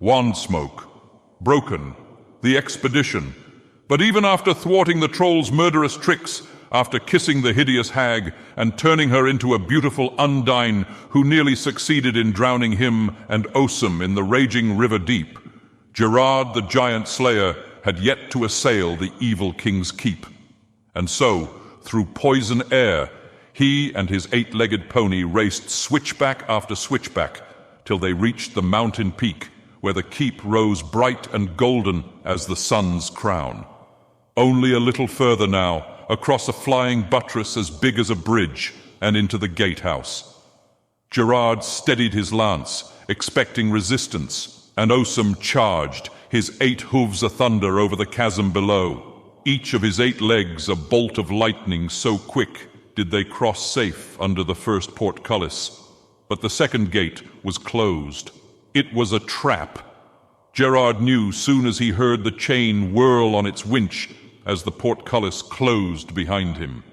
Wandsmoke, Broken, the expedition. But even after thwarting the troll's murderous tricks, after kissing the hideous hag and turning her into a beautiful Undine who nearly succeeded in drowning him and Osum in the raging river deep, Gerard the giant slayer had yet to assail the evil king's keep. And so, through poison air, he and his eight-legged pony raced switchback after switchback till they reached the mountain peak where the keep rose bright and golden as the sun's crown. Only a little further now, across a flying buttress as big as a bridge, and into the gatehouse. Gerard steadied his lance, expecting resistance, and Osum charged, his 8 hooves a-thunder over the chasm below. Each of his 8 legs a bolt of lightning, so quick did they cross safe under the first portcullis. But the second gate was closed. It was a trap. Gerard knew soon as he heard the chain whirl on its winch as the portcullis closed behind him.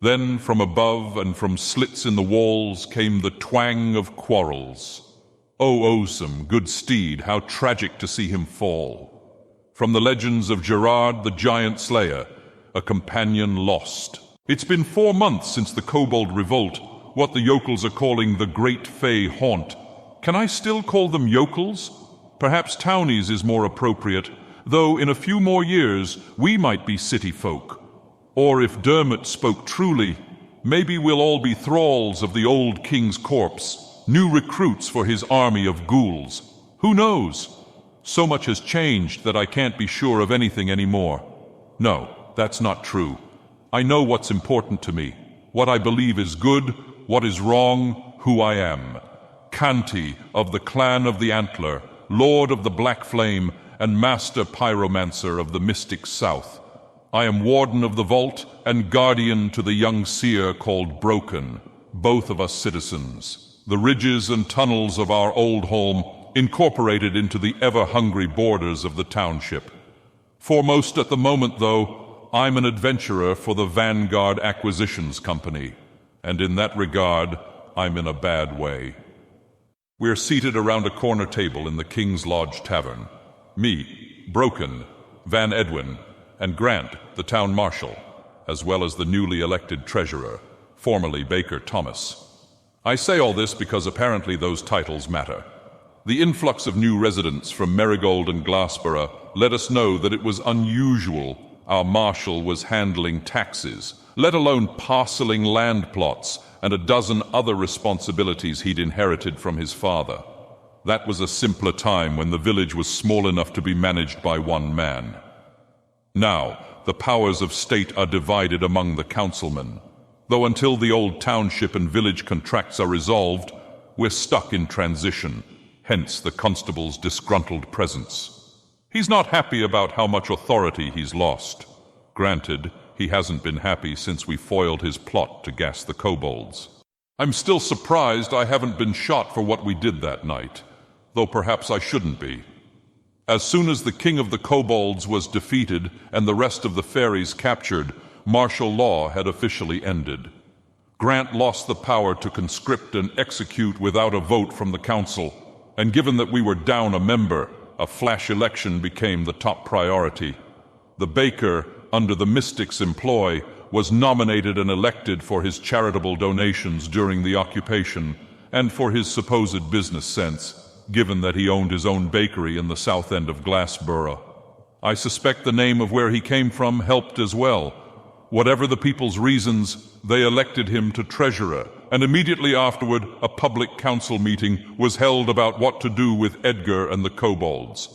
Then from above and from slits in the walls came the twang of quarrels. O Osum, good steed, how tragic to see him fall. From the legends of Gerard the giant slayer, a companion lost. It's been 4 months since the kobold revolt, what the yokels are calling the Great Fey Haunt. Can I still call them yokels? Perhaps townies is more appropriate, though in a few more years we might be city folk. Or if Dermot spoke truly, maybe we'll all be thralls of the old king's corpse, new recruits for his army of ghouls. Who knows? So much has changed that I can't be sure of anything anymore. No, that's not true. I know what's important to me, what I believe is good, what is wrong, who I am. Canti of the clan of the Antler, lord of the Black Flame, and master pyromancer of the mystic south. I am warden of the vault and guardian to the young seer called Broken, both of us citizens, the ridges and tunnels of our old home incorporated into the ever-hungry borders of the township. Foremost at the moment, though, I'm an adventurer for the Vanguard Acquisitions Company, and in that regard, I'm in a bad way. We're seated around a corner table in the King's Lodge Tavern. Me, Broken, Van Edwin, and Grant, the town marshal, as well as the newly elected treasurer, formerly Baker Thomas. I say all this because apparently those titles matter. The influx of new residents from Marigold and Glassborough let us know that it was unusual our marshal was handling taxes, let alone parceling land plots and a dozen other responsibilities he'd inherited from his father. That was a simpler time when the village was small enough to be managed by one man. Now, the powers of state are divided among the councilmen, though until the old township and village contracts are resolved, we're stuck in transition, hence the constable's disgruntled presence. He's not happy about how much authority he's lost. Granted, he hasn't been happy since we foiled his plot to gas the kobolds. I'm still surprised I haven't been shot for what we did that night, though perhaps I shouldn't be. As soon as the king of the kobolds was defeated and the rest of the fairies captured, martial law had officially ended. Grant lost the power to conscript and execute without a vote from the council, and given that we were down a member, a flash election became the top priority. The baker, under the mystic's employ, was nominated and elected for his charitable donations during the occupation and for his supposed business sense, given that he owned his own bakery in the south end of Glassborough. I suspect the name of where he came from helped as well. Whatever the people's reasons, they elected him to treasurer, and immediately afterward a public council meeting was held about what to do with Edgar and the kobolds.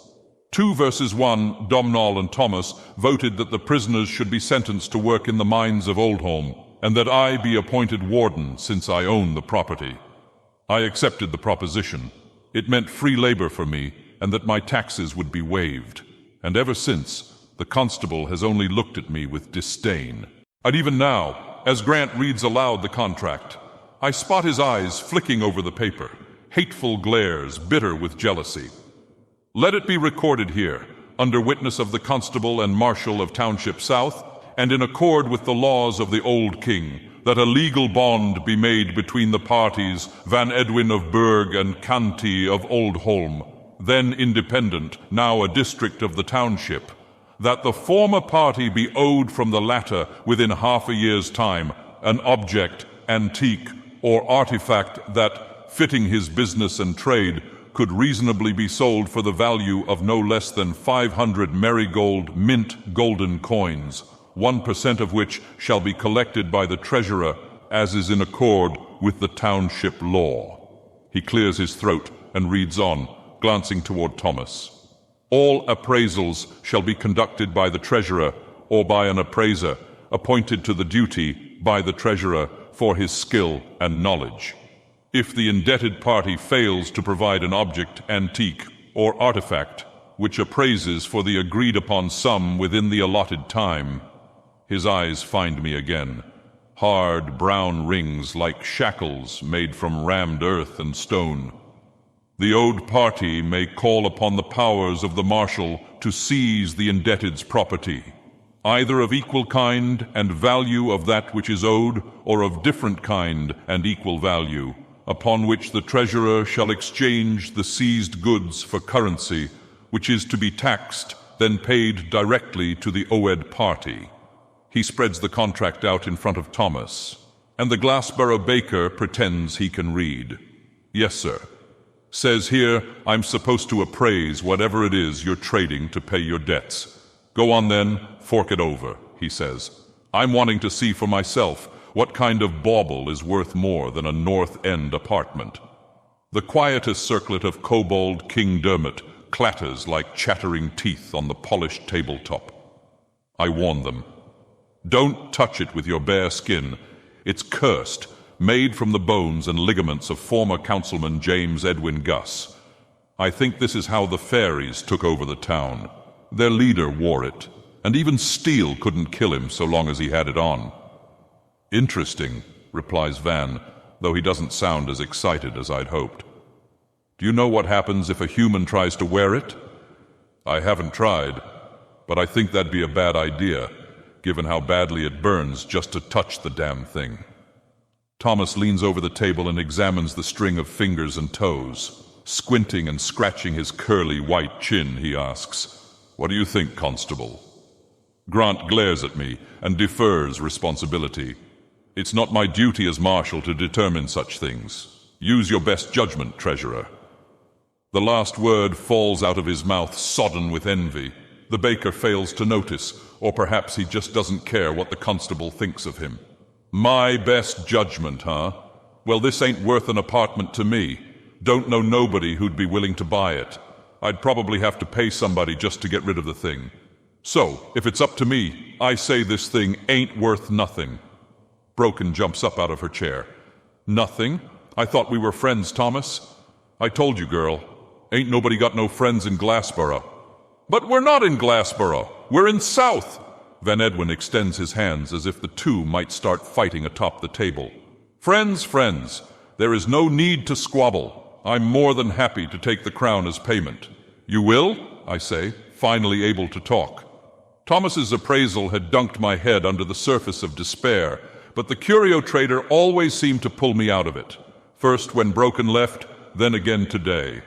2 versus 1, Domhnall and Thomas voted that the prisoners should be sentenced to work in the mines of Oldholm, and that I be appointed warden since I own the property. I accepted the proposition. It meant free labor for me, and that my taxes would be waived. And ever since, the constable has only looked at me with disdain. And even now, as Grant reads aloud the contract, I spot his eyes flicking over the paper, hateful glares, bitter with jealousy. Let it be recorded here, under witness of the constable and marshal of Township South, and in accord with the laws of the old king, that a legal bond be made between the parties Van Edwin of Berg and Canti of Oldholm, then independent, now a district of the township, that the former party be owed from the latter within half a year's time an object, antique, or artifact that, fitting his business and trade, could reasonably be sold for the value of no less than 500 marigold mint golden coins, 1% of which shall be collected by the treasurer, as is in accord with the township law. He clears his throat and reads on, glancing toward Thomas. All appraisals shall be conducted by the treasurer or by an appraiser, appointed to the duty by the treasurer for his skill and knowledge. If the indebted party fails to provide an object, antique, or artifact which appraises for the agreed-upon sum within the allotted time, his eyes find me again, hard brown rings like shackles made from rammed earth and stone. The owed party may call upon the powers of the marshal to seize the indebted's property, either of equal kind and value of that which is owed, or of different kind and equal value, upon which the treasurer shall exchange the seized goods for currency, which is to be taxed, then paid directly to the owed party. He spreads the contract out in front of Thomas, and the Glassboro baker pretends he can read. Yes, sir. Says here I'm supposed to appraise whatever it is you're trading to pay your debts. Go on then, fork it over, he says. I'm wanting to see for myself what kind of bauble is worth more than a North End apartment. The quietest circlet of kobold King Dermot clatters like chattering teeth on the polished tabletop. I warn them. Don't touch it with your bare skin. It's cursed, made from the bones and ligaments of former Councilman James Edwin Gus. I think this is how the fairies took over the town. Their leader wore it, and even steel couldn't kill him so long as he had it on. Interesting, replies Van, though he doesn't sound as excited as I'd hoped. Do you know what happens if a human tries to wear it? I haven't tried, but I think that'd be a bad idea, given how badly it burns just to touch the damn thing. Thomas leans over the table and examines the string of fingers and toes. Squinting and scratching his curly white chin, he asks, "What do you think, Constable?" Grant glares at me and defers responsibility. It's not my duty as marshal to determine such things. Use your best judgment, Treasurer. The last word falls out of his mouth sodden with envy. The baker fails to notice, or perhaps he just doesn't care what the constable thinks of him. My best judgment, huh? Well, this ain't worth an apartment to me. Don't know nobody who'd be willing to buy it. I'd probably have to pay somebody just to get rid of the thing. So, if it's up to me, I say this thing ain't worth nothing. Broken jumps up out of her chair. Nothing? I thought we were friends, Thomas. I told you, girl. Ain't nobody got no friends in Glassboro. But we're not in Glassboro. We're in South. Van Edwin extends his hands as if the two might start fighting atop the table. Friends, friends, there is no need to squabble. I'm more than happy to take the crown as payment. You will? I say, finally able to talk. Thomas's appraisal had dunked my head under the surface of despair, but the curio trader always seemed to pull me out of it. First when Broken left, then again today.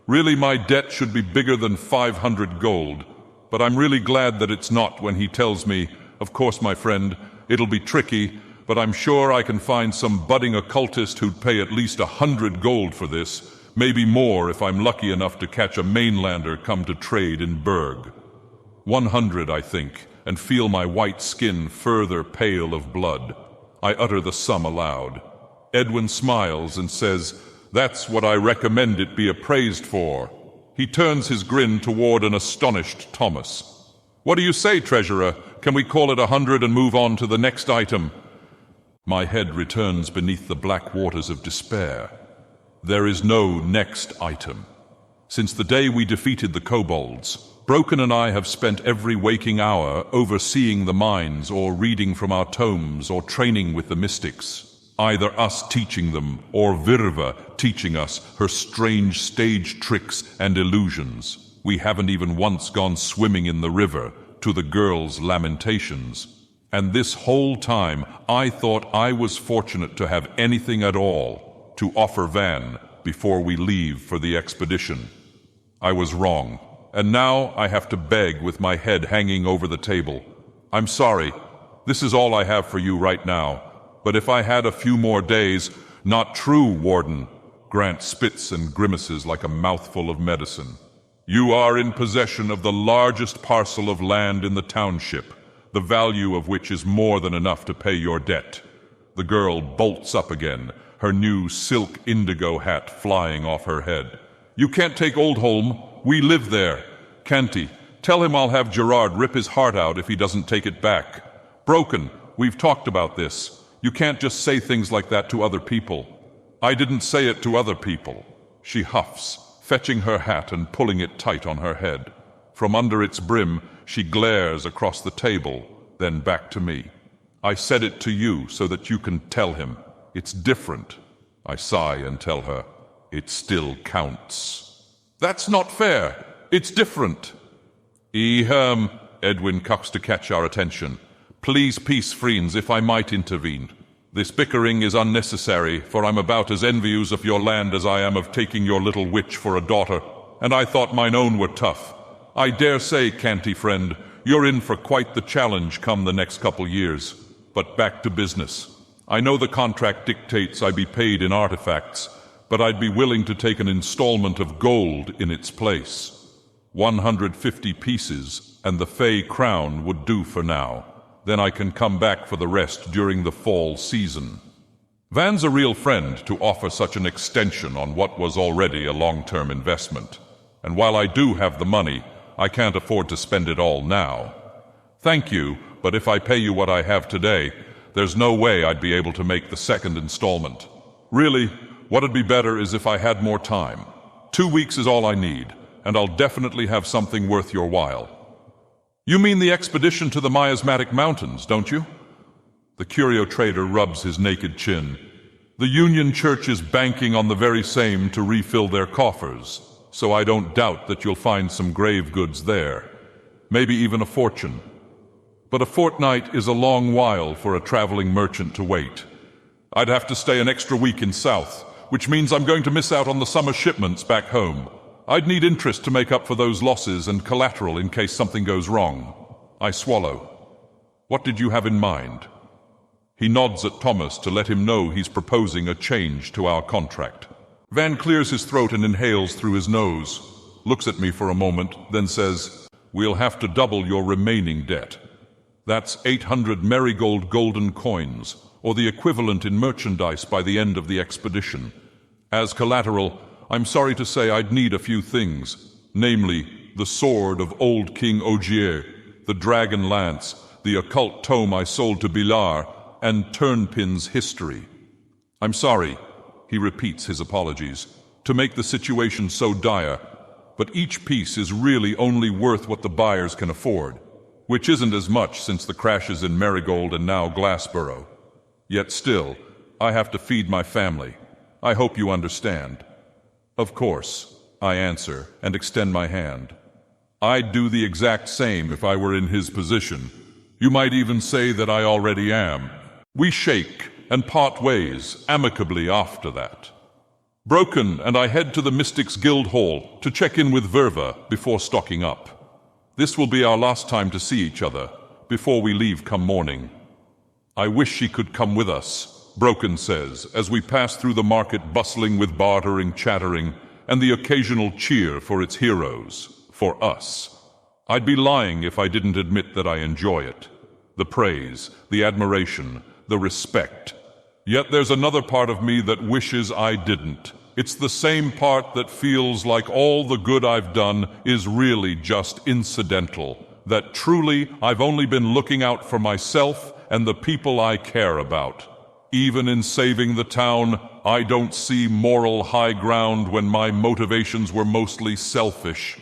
Really, my debt should be bigger than 500 gold, but I'm really glad that it's not when he tells me, "Of course, my friend, it'll be tricky, but I'm sure I can find some budding occultist who'd pay at least 100 gold for this, maybe more if I'm lucky enough to catch a mainlander come to trade in Berg. 100, I think, and feel my white skin further pale of blood. I utter the sum aloud. Edwin smiles and says, "That's what I recommend it be appraised for." He turns his grin toward an astonished Thomas. "What do you say, Treasurer? Can we call it 100 and move on to the next item?" My head returns beneath the black waters of despair. There is no next item. Since the day we defeated the kobolds, Broken and I have spent every waking hour overseeing the mines or reading from our tomes or training with the mystics. Either us teaching them or Virva teaching us her strange stage tricks and illusions. We haven't even once gone swimming in the river to the girls' lamentations. And this whole time I thought I was fortunate to have anything at all to offer Van before we leave for the expedition. I was wrong, and now I have to beg with my head hanging over the table. I'm sorry. This is all I have for you right now. But if I had a few more days, not true, Warden. Grant spits and grimaces like a mouthful of medicine. You are in possession of the largest parcel of land in the township, the value of which is more than enough to pay your debt. The girl bolts up again, her new silk indigo hat flying off her head. You can't take Oldholm. We live there. Canty, tell him I'll have Gerard rip his heart out if he doesn't take it back. Broken, we've talked about this. You can't just say things like that to other people. I didn't say it to other people. She huffs, fetching her hat and pulling it tight on her head. From under its brim, she glares across the table, then back to me. I said it to you so that you can tell him. It's different. I sigh and tell her, it still counts. That's not fair. It's different. Edwin cucks to catch our attention. Please, peace, friends, if I might intervene. This bickering is unnecessary, for I'm about as envious of your land as I am of taking your little witch for a daughter, and I thought mine own were tough. I dare say, Canty friend, you're in for quite the challenge come the next couple years. But back to business. I know the contract dictates I be paid in artifacts, but I'd be willing to take an installment of gold in its place. 150 pieces, and the Fey crown would do for now. Then I can come back for the rest during the fall season. Van's a real friend to offer such an extension on what was already a long-term investment. And while I do have the money, I can't afford to spend it all now. Thank you, but if I pay you what I have today, there's no way I'd be able to make the second installment. Really, what'd be better is if I had more time. 2 weeks is all I need, and I'll definitely have something worth your while. You mean the expedition to the Miasmatic Mountains, don't you? The curio trader rubs his naked chin. The Union Church is banking on the very same to refill their coffers, so I don't doubt that you'll find some grave goods there. Maybe even a fortune. But a fortnight is a long while for a traveling merchant to wait. I'd have to stay an extra week in South, which means I'm going to miss out on the summer shipments back home. I'd need interest to make up for those losses and collateral in case something goes wrong. I swallow. What did you have in mind? He nods at Thomas to let him know he's proposing a change to our contract. Van clears his throat and inhales through his nose, looks at me for a moment, then says, We'll have to double your remaining debt. That's 800 marigold golden coins, or the equivalent in merchandise by the end of the expedition. As collateral, I'm sorry to say I'd need a few things, namely, the sword of old King Ogier, the dragon lance, the occult tome I sold to Bilar, and Turnpin's history. I'm sorry, he repeats his apologies, to make the situation so dire, but each piece is really only worth what the buyers can afford, which isn't as much since the crashes in Marigold and now Glassborough. Yet still, I have to feed my family. I hope you understand. Of course, I answer and extend my hand. I'd do the exact same if I were in his position. You might even say that I already am. We shake and part ways amicably after that. Broken and I head to the Mystics Guild Hall to check in with Verva before stocking up. This will be our last time to see each other before we leave come morning. I wish she could come with us, Broken says, as we pass through the market bustling with bartering, chattering, and the occasional cheer for its heroes, for us. I'd be lying if I didn't admit that I enjoy it. The praise, the admiration, the respect. Yet there's another part of me that wishes I didn't. It's the same part that feels like all the good I've done is really just incidental, that truly I've only been looking out for myself and the people I care about. Even in saving the town, I don't see moral high ground when my motivations were mostly selfish.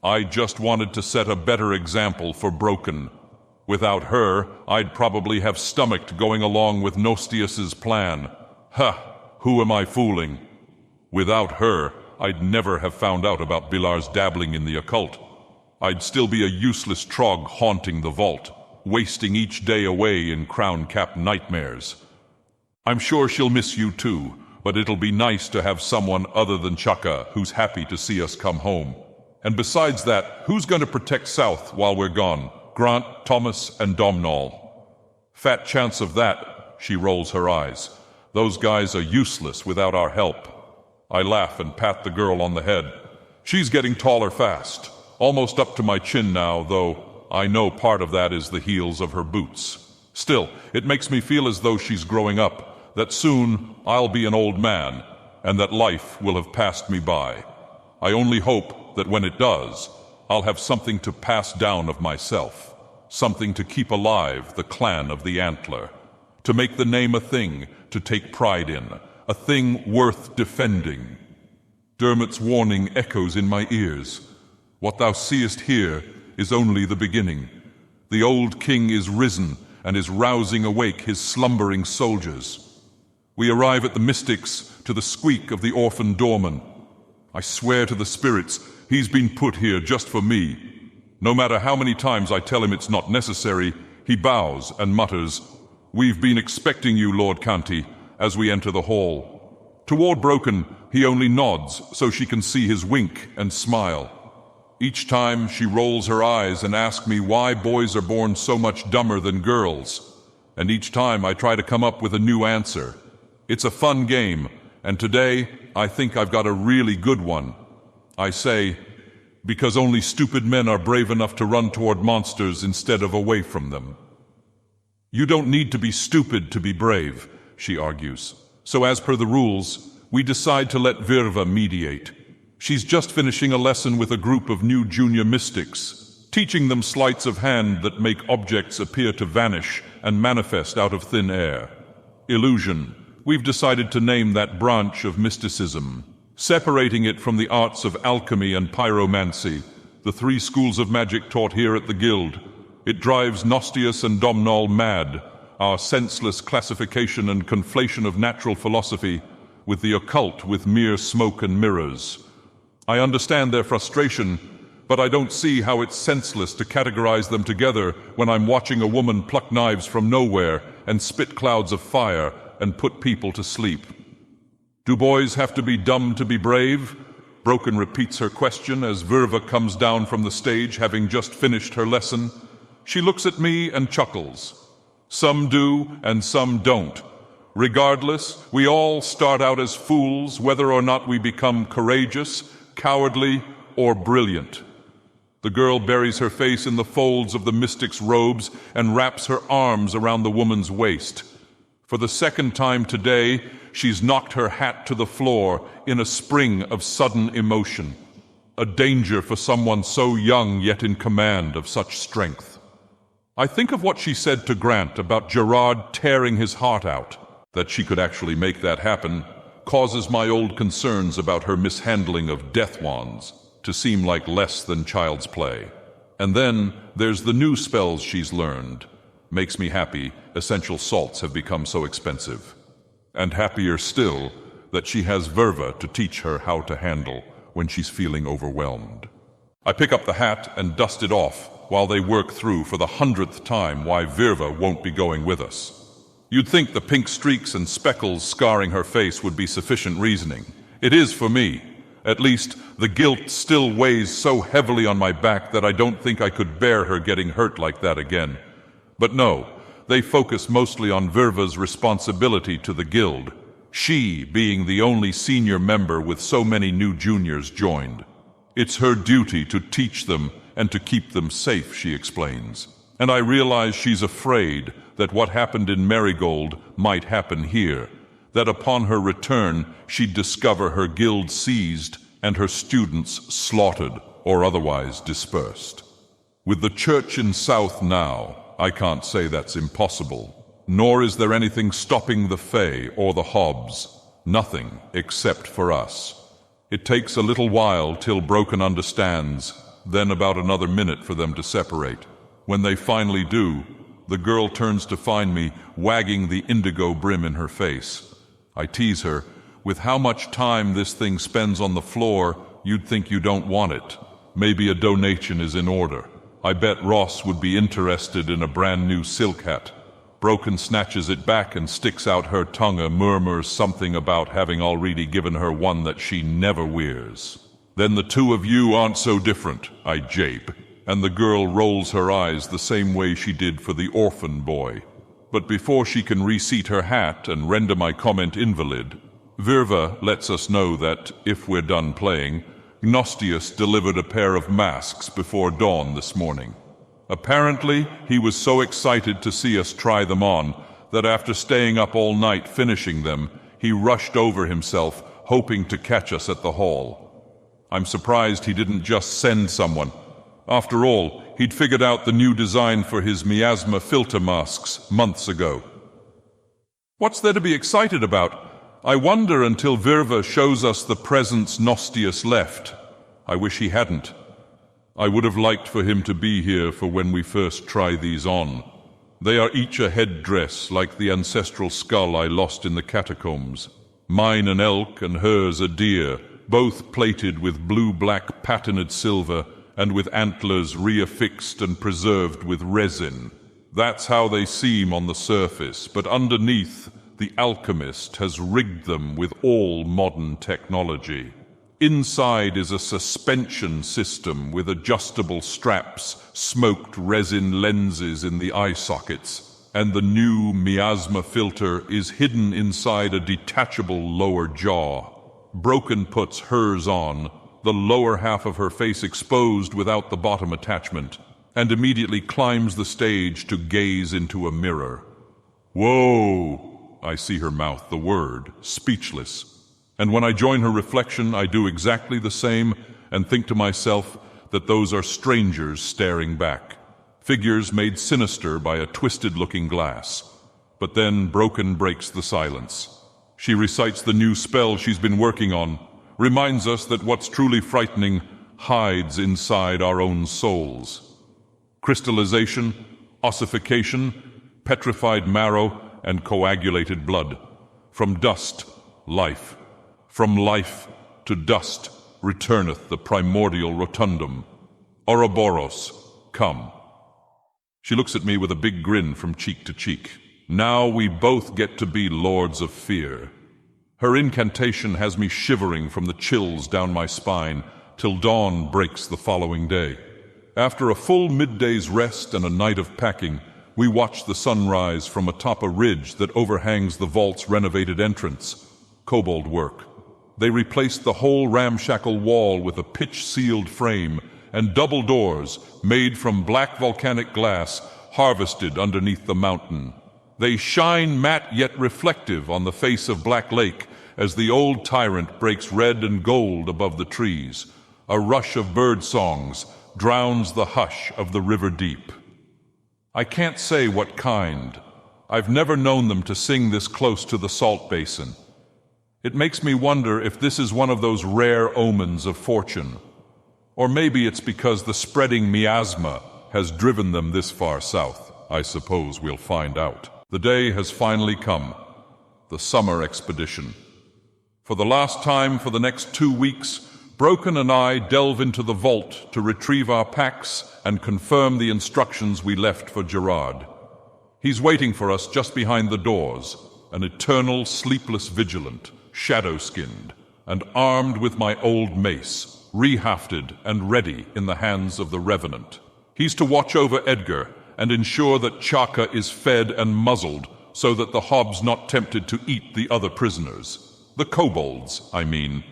I just wanted to set a better example for Broken. Without her, I'd probably have stomached going along with Nostius's plan. Who am I fooling? Without her, I'd never have found out about Bilar's dabbling in the occult. I'd still be a useless trog haunting the vault, wasting each day away in crown-cap nightmares. I'm sure she'll miss you too, but it'll be nice to have someone other than Chaka who's happy to see us come home. And besides that, who's going to protect South while we're gone? Grant, Thomas, and Domhnall. Fat chance of that, she rolls her eyes. Those guys are useless without our help. I laugh and pat the girl on the head. She's getting taller fast, almost up to my chin now, though I know part of that is the heels of her boots. Still, it makes me feel as though she's growing up, that soon I'll be an old man, and that life will have passed me by. I only hope that when it does, I'll have something to pass down of myself, something to keep alive the clan of the Antler, to make the name a thing to take pride in, a thing worth defending. Dermot's warning echoes in my ears. What thou seest here is only the beginning. The old king is risen and is rousing awake his slumbering soldiers. We arrive at the mystics to the squeak of the orphan doorman. I swear to the spirits, he's been put here just for me. No matter how many times I tell him it's not necessary, he bows and mutters, "We've been expecting you, Lord Canty," as we enter the hall. Toward Broken, he only nods so she can see his wink and smile. Each time she rolls her eyes and asks me why boys are born so much dumber than girls. And each time I try to come up with a new answer. It's a fun game, and today I think I've got a really good one. I say, because only stupid men are brave enough to run toward monsters instead of away from them. You don't need to be stupid to be brave, she argues. So as per the rules, we decide to let Virva mediate. She's just finishing a lesson with a group of new junior mystics, teaching them sleights of hand that make objects appear to vanish and manifest out of thin air. Illusion. We've decided to name that branch of mysticism, separating it from the arts of alchemy and pyromancy, the three schools of magic taught here at the Guild. It drives Nostius and Domhnall mad, our senseless classification and conflation of natural philosophy with the occult with mere smoke and mirrors. I understand their frustration, but I don't see how it's senseless to categorize them together when I'm watching a woman pluck knives from nowhere and spit clouds of fire and put people to sleep. Do boys have to be dumb to be brave? Broken repeats her question as Virva comes down from the stage, having just finished her lesson. She looks at me and chuckles. Some do and some don't. Regardless, we all start out as fools, whether or not we become courageous, cowardly, or brilliant. The girl buries her face in the folds of the mystic's robes and wraps her arms around the woman's waist. For the second time today, she's knocked her hat to the floor in a spring of sudden emotion. A danger for someone so young yet in command of such strength. I think of what she said to Grant about Gerard tearing his heart out. That she could actually make that happen causes my old concerns about her mishandling of death wands to seem like less than child's play. And then there's the new spells she's learned. Makes me happy essential salts have become so expensive. And happier still that she has Virva to teach her how to handle when she's feeling overwhelmed. I pick up the hat and dust it off while they work through for the 100th time why Virva won't be going with us. You'd think the pink streaks and speckles scarring her face would be sufficient reasoning. It is for me. At least, the guilt still weighs so heavily on my back that I don't think I could bear her getting hurt like that again. But no, they focus mostly on Virva's responsibility to the Guild, she being the only senior member with so many new juniors joined. It's her duty to teach them and to keep them safe, she explains. And I realize she's afraid that what happened in Marigold might happen here, that upon her return she'd discover her guild seized and her students slaughtered or otherwise dispersed. With the church in South now, I can't say that's impossible, nor is there anything stopping the Fae or the Hobbs, nothing except for us. It takes a little while till Broken understands, then about another minute for them to separate. When they finally do, the girl turns to find me, wagging the indigo brim in her face. I tease her, with how much time this thing spends on the floor, you'd think you don't want it. Maybe a donation is in order. I bet Ross would be interested in a brand new silk hat. Broken snatches it back and sticks out her tongue and murmurs something about having already given her one that she never wears. Then the two of you aren't so different, I jape, and the girl rolls her eyes the same way she did for the orphan boy. But before she can reseat her hat and render my comment invalid, Virva lets us know that, if we're done playing, Gnostius delivered a pair of masks before dawn this morning. Apparently, he was so excited to see us try them on that after staying up all night finishing them, he rushed over himself, hoping to catch us at the hall. I'm surprised he didn't just send someone. After all, he'd figured out the new design for his miasma filter masks months ago. What's there to be excited about? I wonder until Virva shows us the presents Gnostius left. I wish he hadn't. I would have liked for him to be here for when we first try these on. They are each a headdress like the ancestral skull I lost in the catacombs. Mine an elk and hers a deer, both plated with blue-black patined silver and with antlers reaffixed and preserved with resin. That's how they seem on the surface, but underneath, the alchemist has rigged them with all modern technology. Inside is a suspension system with adjustable straps, smoked resin lenses in the eye sockets, and the new miasma filter is hidden inside a detachable lower jaw. Broken puts hers on, the lower half of her face exposed without the bottom attachment, and immediately climbs the stage to gaze into a mirror. Whoa! I see her mouth the word, speechless. And when I join her reflection, I do exactly the same and think to myself that those are strangers staring back, figures made sinister by a twisted-looking glass. But then Broken breaks the silence. She recites the new spell she's been working on, reminds us that what's truly frightening hides inside our own souls. Crystallization, ossification, petrified marrow, and coagulated blood. From dust, life. From life to dust returneth the primordial rotundum. Ouroboros, come. She looks at me with a big grin from cheek to cheek. Now we both get to be lords of fear. Her incantation has me shivering from the chills down my spine till dawn breaks the following day. After a full midday's rest and a night of packing, we watch the sunrise from atop a ridge that overhangs the vault's renovated entrance. Kobold work. They replaced the whole ramshackle wall with a pitch-sealed frame and double doors made from black volcanic glass harvested underneath the mountain. They shine matte yet reflective on the face of Black Lake as the old tyrant breaks red and gold above the trees. A rush of bird songs drowns the hush of the river deep. I can't say what kind. I've never known them to sing this close to the salt basin. It makes me wonder if this is one of those rare omens of fortune. Or maybe it's because the spreading miasma has driven them this far south. I suppose we'll find out. The day has finally come. The summer expedition. For the last time for the next 2 weeks, Broken and I delve into the vault to retrieve our packs and confirm the instructions we left for Gerard. He's waiting for us just behind the doors, an eternal, sleepless vigilant, shadow-skinned, and armed with my old mace, rehafted and ready in the hands of the Revenant. He's to watch over Edgar and ensure that Chaka is fed and muzzled so that the hob's not tempted to eat the other prisoners. The kobolds, I mean.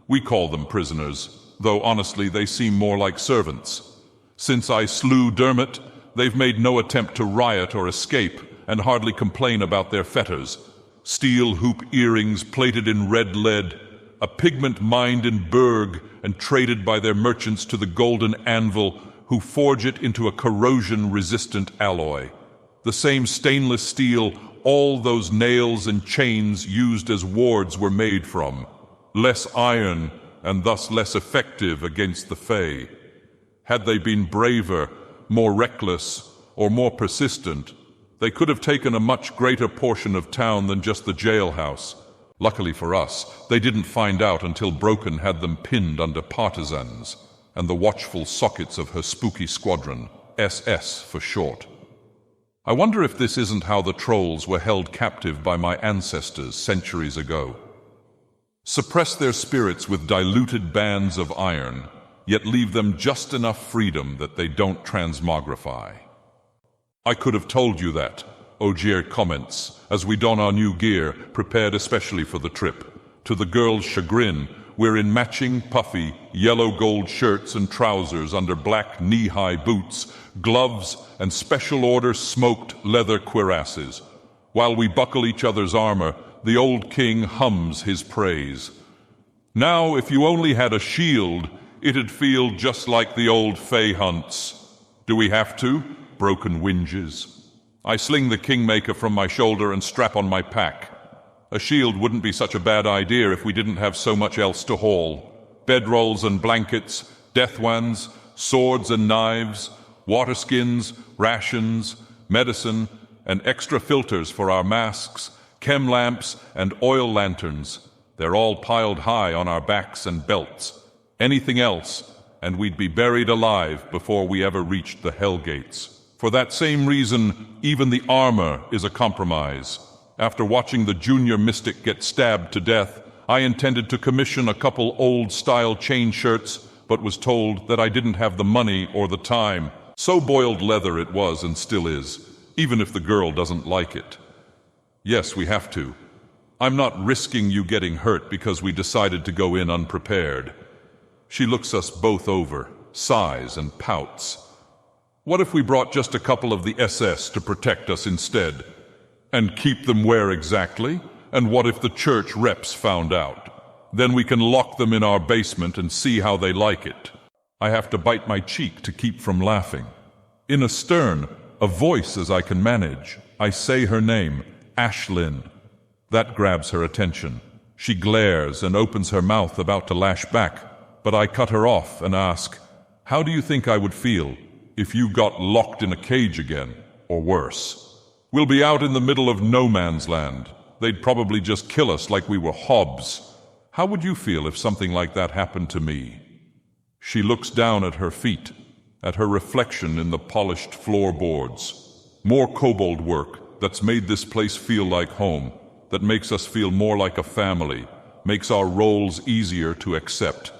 We call them prisoners, though honestly they seem more like servants. Since I slew Dermot, they've made no attempt to riot or escape and hardly complain about their fetters. Steel hoop earrings plated in red lead, a pigment mined in Berg and traded by their merchants to the golden anvil who forge it into a corrosion-resistant alloy. The same stainless steel all those nails and chains used as wards were made from. Less iron, and thus less effective against the Fae. Had they been braver, more reckless, or more persistent, they could have taken a much greater portion of town than just the jailhouse. Luckily for us, they didn't find out until Broken had them pinned under partisans and the watchful sockets of her spooky squadron, SS for short. I wonder if this isn't how the trolls were held captive by my ancestors centuries ago. Suppress their spirits with diluted bands of iron, yet leave them just enough freedom that they don't transmogrify. I could have told you that, Ogier comments, as we don our new gear, prepared especially for the trip. To the girl's chagrin, we're in matching puffy, yellow-gold shirts and trousers under black knee-high boots, gloves, and special-order smoked leather cuirasses. While we buckle each other's armor, the old king hums his praise. Now, if you only had a shield, it'd feel just like the old Fey hunts. Do we have to? Broken whinges. I sling the kingmaker from my shoulder and strap on my pack. A shield wouldn't be such a bad idea if we didn't have so much else to haul. Bedrolls and blankets, death wands, swords and knives, water skins, rations, medicine, and extra filters for our masks, chem lamps, and oil lanterns. They're all piled high on our backs and belts. Anything else, and we'd be buried alive before we ever reached the hell gates. For that same reason, even the armor is a compromise. After watching the junior mystic get stabbed to death, I intended to commission a couple old-style chain shirts, but was told that I didn't have the money or the time. So boiled leather it was and still is, even if the girl doesn't like it. Yes, we have to. I'm not risking you getting hurt because we decided to go in unprepared. She looks us both over, sighs and pouts. What if we brought just a couple of the SS to protect us instead? And keep them where exactly? And what if the church reps found out? Then we can lock them in our basement and see how they like it. I have to bite my cheek to keep from laughing. In a stern, a voice as I can manage, I say her name, Ashlyn. That grabs her attention. She glares and opens her mouth about to lash back, but I cut her off and ask, "How do you think I would feel if you got locked in a cage again, or worse? We'll be out in the middle of no man's land. They'd probably just kill us like we were hobs. How would you feel if something like that happened to me?" She looks down at her feet, at her reflection in the polished floorboards. More kobold work that's made this place feel like home, that makes us feel more like a family, makes our roles easier to accept.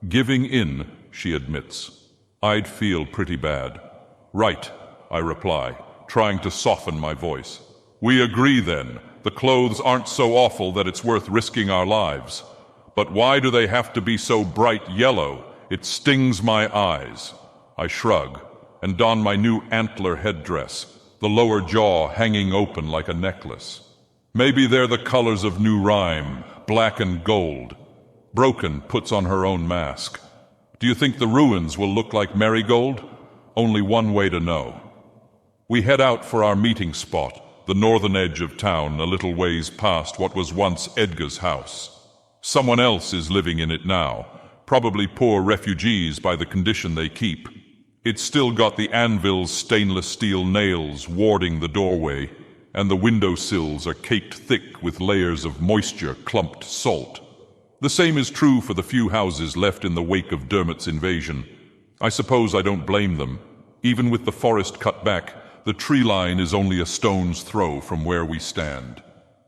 Giving in, she admits. I'd feel pretty bad. Right, I reply, trying to soften my voice. We agree then. The clothes aren't so awful that it's worth risking our lives. But why do they have to be so bright yellow? It stings my eyes. I shrug and don my new antler headdress, the lower jaw hanging open like a necklace. Maybe they're the colors of new rhyme, black and gold. Broken puts on her own mask. Do you think the ruins will look like marigold? Only one way to know. We head out for our meeting spot, the northern edge of town, a little ways past what was once Edgar's house. Someone else is living in it now, probably poor refugees by the condition they keep. It's still got the anvil's stainless steel nails warding the doorway, and the windowsills are caked thick with layers of moisture-clumped salt. The same is true for the few houses left in the wake of Dermot's invasion. I suppose I don't blame them. Even with the forest cut back, the tree line is only a stone's throw from where we stand.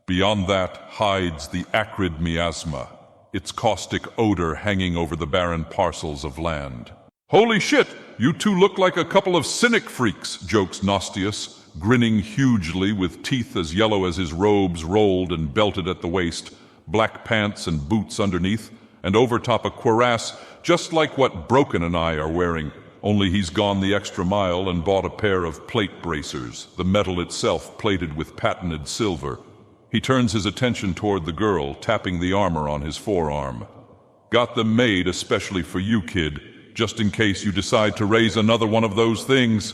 Beyond that hides the acrid miasma, its caustic odor hanging over the barren parcels of land. "Holy shit! You two look like a couple of cynic freaks," jokes Nostius, grinning hugely with teeth as yellow as his robes rolled and belted at the waist, black pants and boots underneath, and overtop a cuirass just like what Broken and I are wearing, only he's gone the extra mile and bought a pair of plate bracers, the metal itself plated with patented silver. He turns his attention toward the girl, tapping the armor on his forearm. "Got them made especially for you, kid, just in case you decide to raise another one of those things.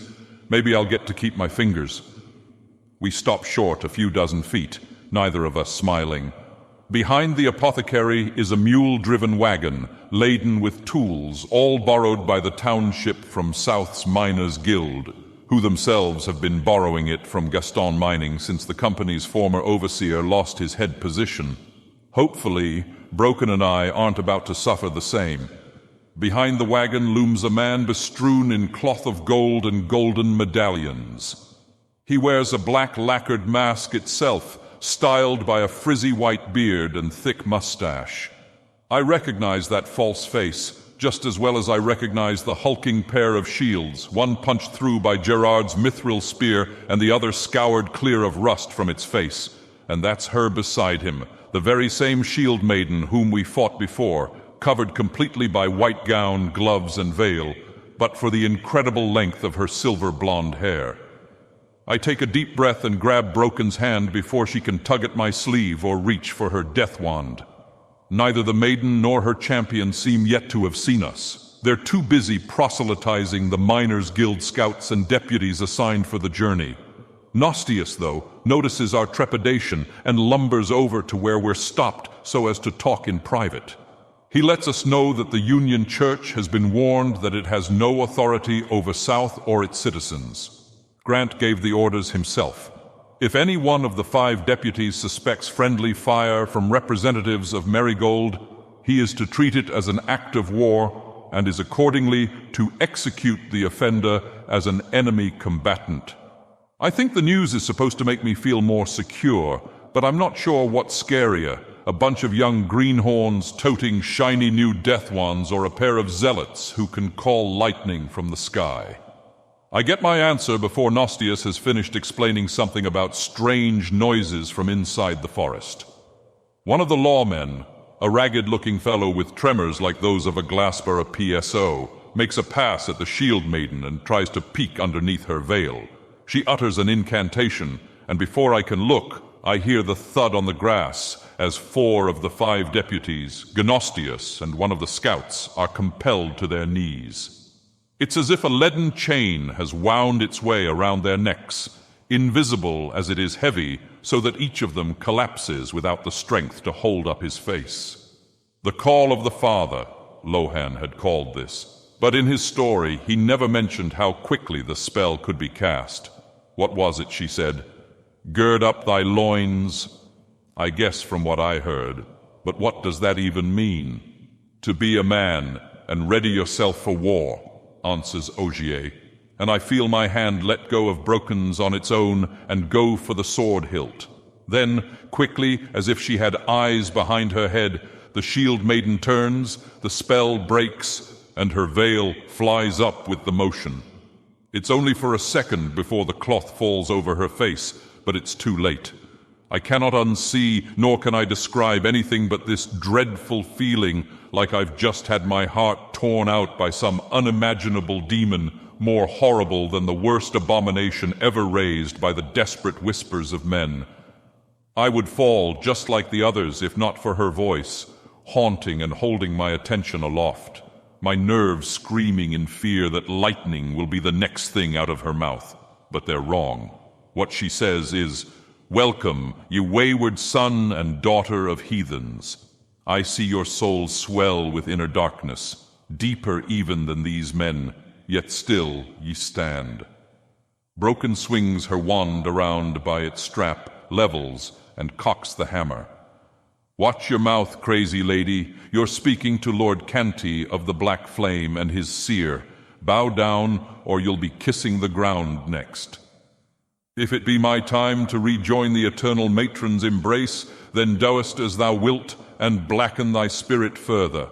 Maybe I'll get to keep my fingers." We stop short a few dozen feet, neither of us smiling. Behind the apothecary is a mule-driven wagon, laden with tools, all borrowed by the township from South's Miners' Guild, who themselves have been borrowing it from Gaston Mining since the company's former overseer lost his head position. Hopefully, Broken and I aren't about to suffer the same. Behind the wagon looms a man bestrewn in cloth of gold and golden medallions. He wears a black lacquered mask itself, styled by a frizzy white beard and thick mustache. I recognize that false face, just as well as I recognize the hulking pair of shields, one punched through by Gerard's mithril spear and the other scoured clear of rust from its face. And that's her beside him, the very same shield maiden whom we fought before, covered completely by white gown, gloves, and veil, but for the incredible length of her silver blonde hair. I take a deep breath and grab Broken's hand before she can tug at my sleeve or reach for her death wand. Neither the maiden nor her champion seem yet to have seen us. They're too busy proselytizing the Miners' Guild scouts and deputies assigned for the journey. Nostius, though, notices our trepidation and lumbers over to where we're stopped so as to talk in private. He lets us know that the Union Church has been warned that it has no authority over South or its citizens. Grant gave the orders himself. If any one of the 5 deputies suspects friendly fire from representatives of Marigold, he is to treat it as an act of war and is accordingly to execute the offender as an enemy combatant. I think the news is supposed to make me feel more secure, but I'm not sure what's scarier, a bunch of young greenhorns toting shiny new death wands or a pair of zealots who can call lightning from the sky. I get my answer before Nostius has finished explaining something about strange noises from inside the forest. One of the lawmen, a ragged-looking fellow with tremors like those of a Glasper PSO, makes a pass at the shield maiden and tries to peek underneath her veil. She utters an incantation, and before I can look, I hear the thud on the grass as 4 of the 5 deputies, Gnostius and one of the scouts, are compelled to their knees. It's as if a leaden chain has wound its way around their necks, invisible as it is heavy, so that each of them collapses without the strength to hold up his face. The call of the Father, Lohan had called this, but in his story he never mentioned how quickly the spell could be cast. What was it, she said? Gird up thy loins. I guess from what I heard, but what does that even mean? To be a man and ready yourself for war, answers Ogier, and I feel my hand let go of Broken's on its own and go for the sword hilt. Then, quickly, as if she had eyes behind her head, the shield maiden turns, the spell breaks, and her veil flies up with the motion. It's only for a second before the cloth falls over her face, but it's too late. I cannot unsee, nor can I describe anything but this dreadful feeling like I've just had my heart torn out by some unimaginable demon more horrible than the worst abomination ever raised by the desperate whispers of men. I would fall just like the others if not for her voice, haunting and holding my attention aloft, my nerves screaming in fear that lightning will be the next thing out of her mouth. But they're wrong. What she says is, "Welcome, you wayward son and daughter of heathens. I see your souls swell with inner darkness, deeper even than these men, yet still ye stand." Broken swings her wand around by its strap, levels, and cocks the hammer. "Watch your mouth, crazy lady. You're speaking to Lord Canty of the Black Flame and his seer. Bow down, or you'll be kissing the ground next. If it be my time to rejoin the eternal matron's embrace, then doest as thou wilt, and blacken thy spirit further.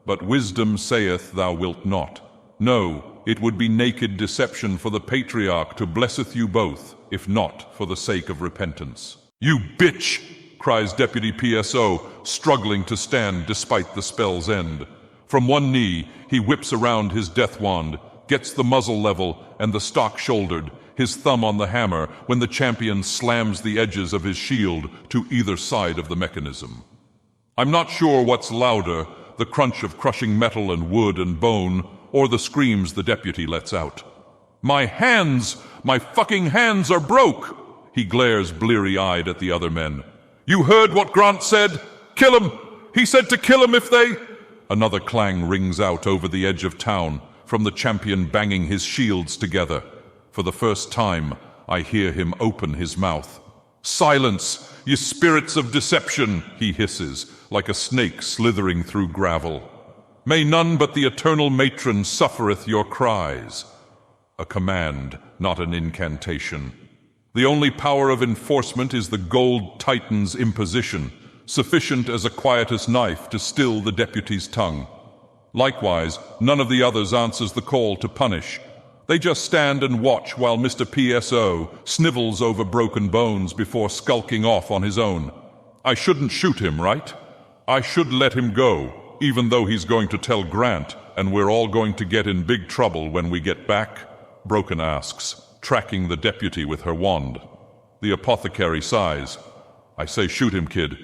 But wisdom saith thou wilt not. No, it would be naked deception for the patriarch to blesseth you both, if not for the sake of repentance." "You bitch!" cries Deputy PSO, struggling to stand despite the spell's end. From one knee, he whips around his death wand, gets the muzzle level and the stock shouldered, his thumb on the hammer when the champion slams the edges of his shield to either side of the mechanism. I'm not sure what's louder, the crunch of crushing metal and wood and bone, or the screams the deputy lets out. "My hands! My fucking hands are broke!" He glares bleary-eyed at the other men. "You heard what Grant said? Kill him! He said to kill him if they—" Another clang rings out over the edge of town, from the champion banging his shields together. For the first time, I hear him open his mouth. "Silence, ye spirits of deception," he hisses, like a snake slithering through gravel. "May none but the eternal matron suffereth your cries." A command, not an incantation. The only power of enforcement is the gold titan's imposition, sufficient as a quietus knife to still the deputy's tongue. Likewise, none of the others answers the call to punish. They just stand and watch while Mr. PSO snivels over broken bones before skulking off on his own. I shouldn't shoot him, right? I should let him go, even though he's going to tell Grant, and we're all going to get in big trouble when we get back? Broken asks, tracking the deputy with her wand. The apothecary sighs. I say, shoot him, kid.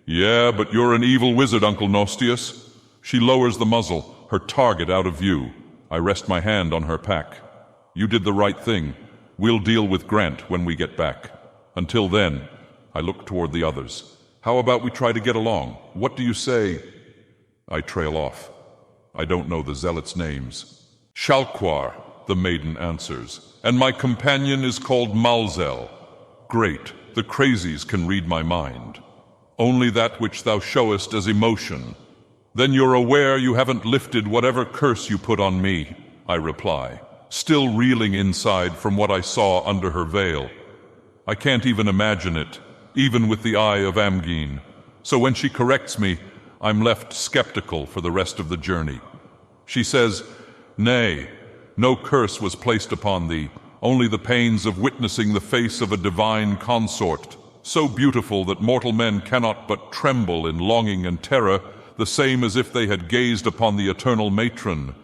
Yeah, but you're an evil wizard, Uncle Nostius. She lowers the muzzle, her target out of view. I rest my hand on her pack. You did the right thing. We'll deal with Grant when we get back. Until then, I look toward the others. How about we try to get along? What do you say? I trail off. I don't know the zealots' names. Shalquar, the maiden answers, and my companion is called Malzel. Great, the crazies can read my mind. Only that which thou showest as emotion. Then you're aware you haven't lifted whatever curse you put on me, I reply, still reeling inside from what I saw under her veil. I can't even imagine it, even with the eye of Amgine. So when she corrects me, I'm left skeptical for the rest of the journey. She says, Nay, no curse was placed upon thee, only the pains of witnessing the face of a divine consort, so beautiful that mortal men cannot but tremble in longing and terror, the same as if they had gazed upon the eternal matron,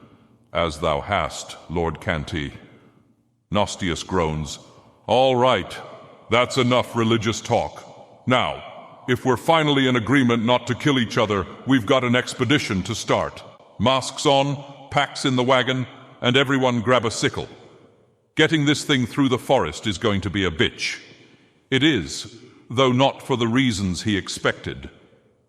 as thou hast, Lord Canty. Nostius groans, All right, that's enough religious talk. Now, if we're finally in agreement not to kill each other, we've got an expedition to start. Masks on, packs in the wagon, and everyone grab a sickle. Getting this thing through the forest is going to be a bitch. It is, though not for the reasons he expected.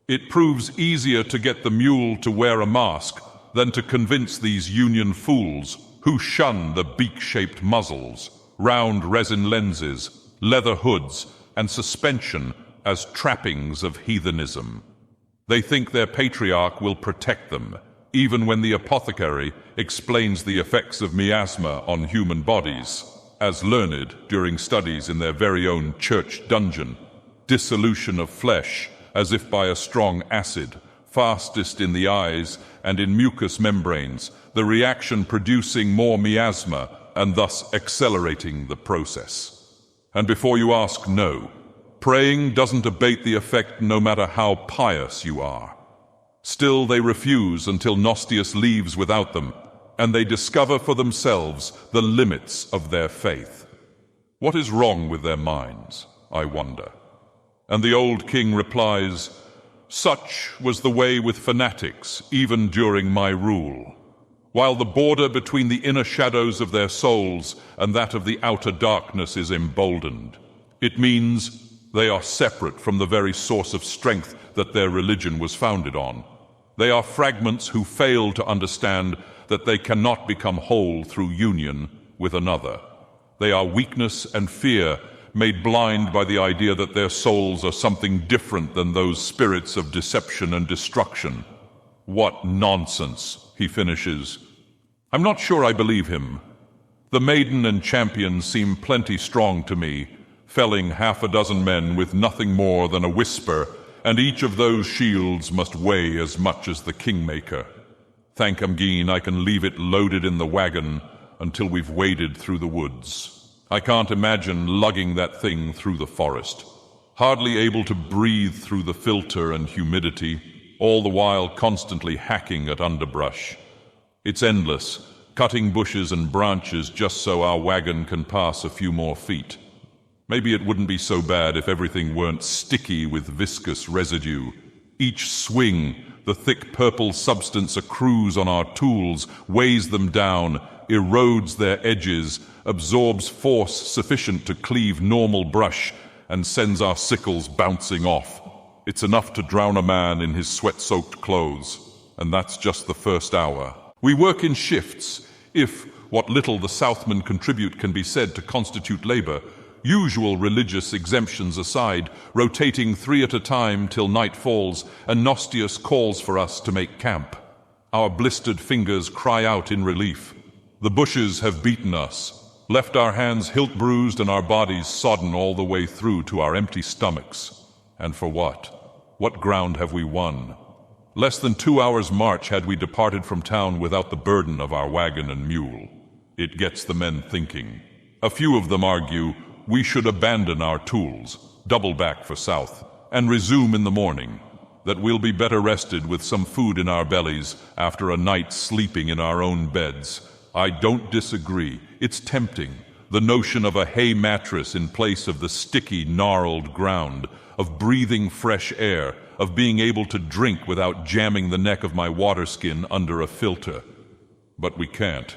It proves easier to get the mule to wear a mask than to convince these Union fools who shun the beak-shaped muzzles, round resin lenses, leather hoods, and suspension as trappings of heathenism. They think their patriarch will protect them, even when the apothecary explains the effects of miasma on human bodies, as learned during studies in their very own church dungeon. Dissolution of flesh, as if by a strong acid, fastest in the eyes and in mucous membranes, the reaction producing more miasma and thus accelerating the process. And before you ask, no, praying doesn't abate the effect no matter how pious you are. Still they refuse until Nostius leaves without them, and they discover for themselves the limits of their faith. What is wrong with their minds, I wonder? And the old king replies, Such was the way with fanatics, even during my rule. While the border between the inner shadows of their souls and that of the outer darkness is emboldened, it means they are separate from the very source of strength that their religion was founded on. They are fragments who fail to understand that they cannot become whole through union with another. They are weakness and fear made blind by the idea that their souls are something different than those spirits of deception and destruction. What nonsense, he finishes. I'm not sure I believe him. The maiden and champion seem plenty strong to me, felling 6 men with nothing more than a whisper, and each of those shields must weigh as much as the Kingmaker. Thank Amgine, I can leave it loaded in the wagon until we've waded through the woods. I can't imagine lugging that thing through the forest, hardly able to breathe through the filter and humidity, all the while constantly hacking at underbrush. It's endless, cutting bushes and branches just so our wagon can pass a few more feet. Maybe it wouldn't be so bad if everything weren't sticky with viscous residue. Each swing, the thick purple substance accrues on our tools, weighs them down, erodes their edges, absorbs force sufficient to cleave normal brush, and sends our sickles bouncing off. It's enough to drown a man in his sweat-soaked clothes, and that's just the first hour. We work in shifts, if what little the Southmen contribute can be said to constitute labor, usual religious exemptions aside, rotating 3 at a time till night falls, and Nostius calls for us to make camp. Our blistered fingers cry out in relief. The bushes have beaten us. left our hands hilt-bruised and our bodies sodden all the way through to our empty stomachs. And for what? What ground have we won? Less than 2 hours' march had we departed from town without the burden of our wagon and mule. It gets the men thinking. A few of them argue we should abandon our tools, double back for south, and resume in the morning, that we'll be better rested with some food in our bellies after a night sleeping in our own beds. I don't disagree. It's tempting, the notion of a hay mattress in place of the sticky, gnarled ground, of breathing fresh air, of being able to drink without jamming the neck of my water skin under a filter. But we can't.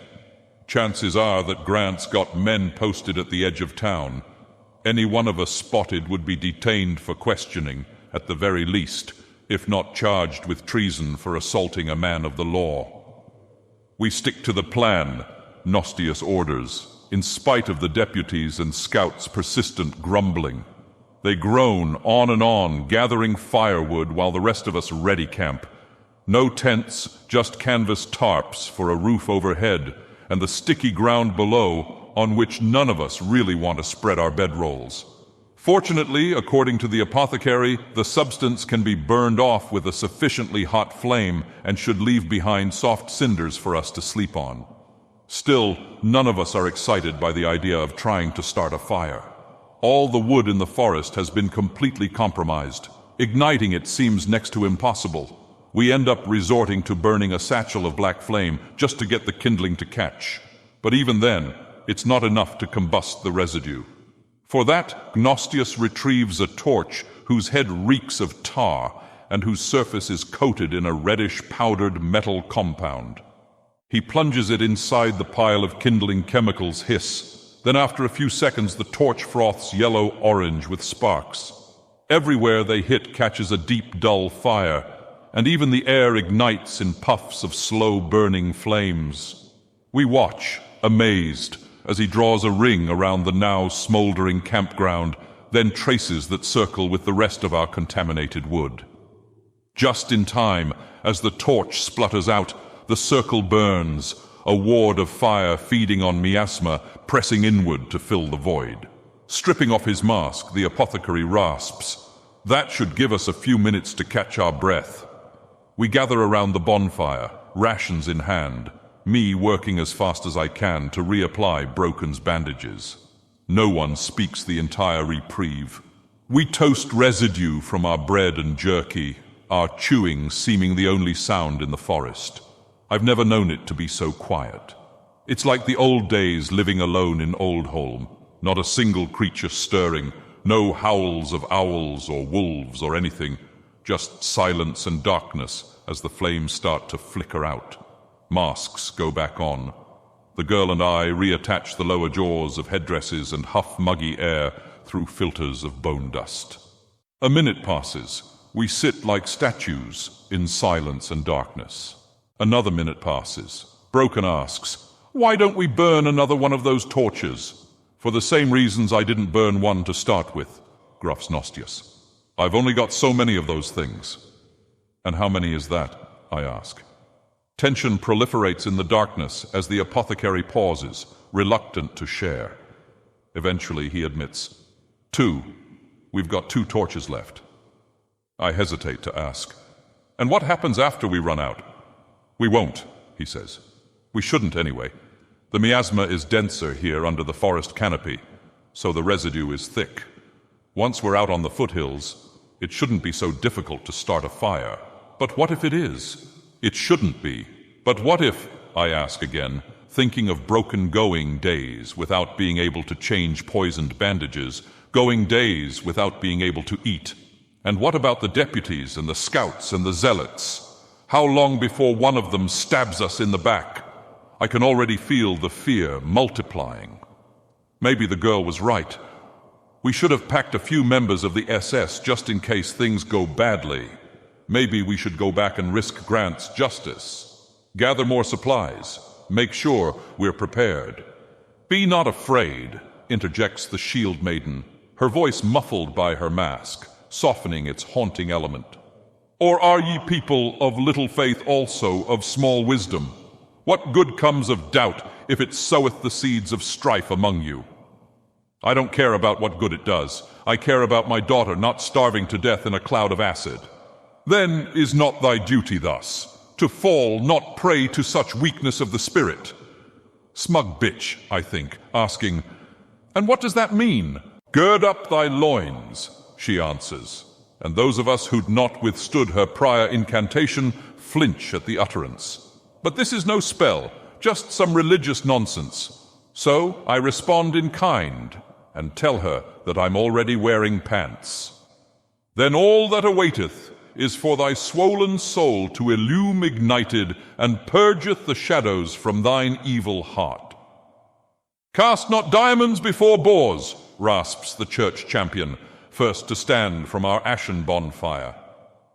Chances are that Grant's got men posted at the edge of town. Any one of us spotted would be detained for questioning, at the very least, if not charged with treason for assaulting a man of the law. We stick to the plan, Nostius orders, in spite of the deputies' and scouts' persistent grumbling. They groan on and on, gathering firewood while the rest of us ready camp. No tents, just canvas tarps for a roof overhead, and the sticky ground below on which none of us really want to spread our bedrolls. Fortunately, according to the apothecary, the substance can be burned off with a sufficiently hot flame and should leave behind soft cinders for us to sleep on. Still, none of us are excited by the idea of trying to start a fire. All the wood in the forest has been completely compromised. Igniting it seems next to impossible. We end up resorting to burning a satchel of black flame just to get the kindling to catch. But even then, it's not enough to combust the residue. For that, Gnostius retrieves a torch whose head reeks of tar and whose surface is coated in a reddish powdered metal compound. He plunges it inside the pile of kindling chemicals hiss. Then after a few seconds the torch froths yellow-orange with sparks. Everywhere they hit catches a deep, dull fire, and even the air ignites in puffs of slow-burning flames. We watch, amazed, as he draws a ring around the now smoldering campground, then traces that circle with the rest of our contaminated wood. Just in time, as the torch splutters out, the circle burns, a ward of fire feeding on miasma, pressing inward to fill the void. Stripping off his mask, the apothecary rasps, "That should give us a few minutes to catch our breath." We gather around the bonfire, rations in hand, me working as fast as I can to reapply Broken's bandages. No one speaks the entire reprieve. We toast residue from our bread and jerky, our chewing seeming the only sound in the forest. I've never known it to be so quiet. It's like the old days living alone in Oldholm, not a single creature stirring, no howls of owls or wolves or anything, just silence and darkness as the flames start to flicker out. Masks go back on. The girl and I reattach the lower jaws of headdresses and huff muggy air through filters of bone dust. A minute passes. We sit like statues in silence and darkness. Another minute passes. Broken asks, "Why don't we burn another one of those torches?" "For the same reasons I didn't burn one to start with," gruffs Nostius. "I've only got so many of those things." "And how many is that?" I ask. Tension proliferates in the darkness as the apothecary pauses, reluctant to share. Eventually he admits, "2. We've got 2 torches left." I hesitate to ask, "And what happens after we run out?" "We won't," he says. "We shouldn't anyway. The miasma is denser here under the forest canopy, so the residue is thick. Once we're out on the foothills, it shouldn't be so difficult to start a fire. But what if it is? It shouldn't be. But what if, I ask again, thinking of broken going days without being able to change poisoned bandages, going days without being able to eat? And what about the deputies and the scouts and the zealots? How long before one of them stabs us in the back? I can already feel the fear multiplying. Maybe the girl was right. We should have packed a few members of the SS just in case things go badly. Maybe we should go back and risk Grant's justice. Gather more supplies. Make sure we're prepared. "Be not afraid," interjects the shield maiden, her voice muffled by her mask, softening its haunting element. "Or are ye people of little faith also, of small wisdom? What good comes of doubt if it soweth the seeds of strife among you. I don't care about what good it does. I care about my daughter not starving to death in a cloud of acid. Then is not thy duty thus, to fall not prey to such weakness of the spirit? Smug bitch, I think, asking, "And what does that mean?" "Gird up thy loins," she answers, and those of us who'd not withstood her prior incantation flinch at the utterance. But this is no spell, just some religious nonsense. So I respond in kind and tell her that I'm already wearing pants. Then all that awaiteth is for thy swollen soul to illume ignited, and purgeth the shadows from thine evil heart. "Cast not diamonds before boars," rasps the church champion, first to stand from our ashen bonfire.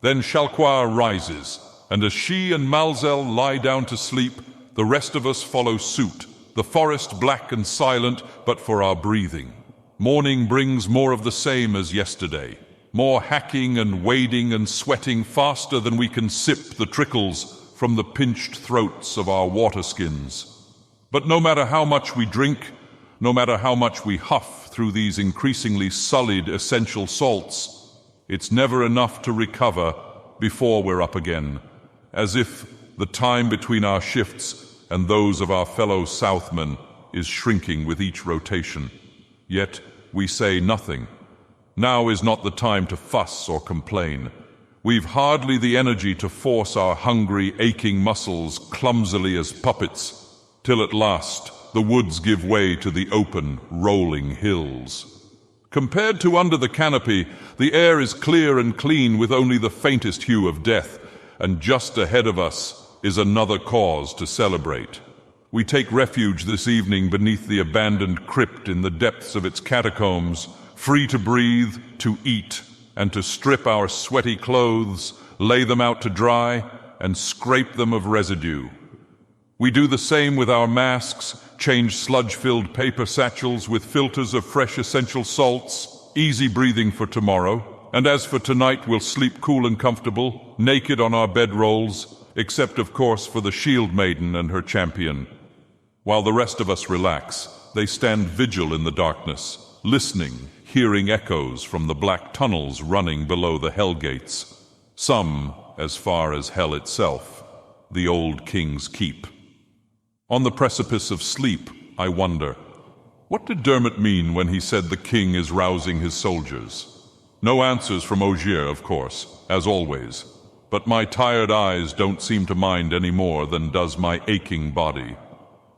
Then Shalquar rises, and as she and Malzel lie down to sleep, the rest of us follow suit, the forest black and silent but for our breathing. Morning brings more of the same as yesterday. More hacking and wading and sweating faster than we can sip the trickles from the pinched throats of our waterskins. But no matter how much we drink, no matter how much we huff through these increasingly sullied essential salts, it's never enough to recover before we're up again, as if the time between our shifts and those of our fellow Southmen is shrinking with each rotation. Yet we say nothing. Now is not the time to fuss or complain. We've hardly the energy to force our hungry, aching muscles clumsily as puppets, till at last the woods give way to the open, rolling hills. Compared to under the canopy, the air is clear and clean with only the faintest hue of death, and just ahead of us is another cause to celebrate. We take refuge this evening beneath the abandoned crypt in the depths of its catacombs, free to breathe, to eat, and to strip our sweaty clothes, lay them out to dry, and scrape them of residue. We do the same with our masks, change sludge-filled paper satchels with filters of fresh essential salts, easy breathing for tomorrow, and as for tonight we'll sleep cool and comfortable, naked on our bedrolls, except of course for the Shield Maiden and her champion. While the rest of us relax, they stand vigil in the darkness, listening, hearing echoes from the black tunnels running below the hell gates, some as far as hell itself, the old King's Keep. On the precipice of sleep, I wonder, what did Dermot mean when he said the king is rousing his soldiers? No answers from Ogier, of course, as always, but my tired eyes don't seem to mind any more than does my aching body.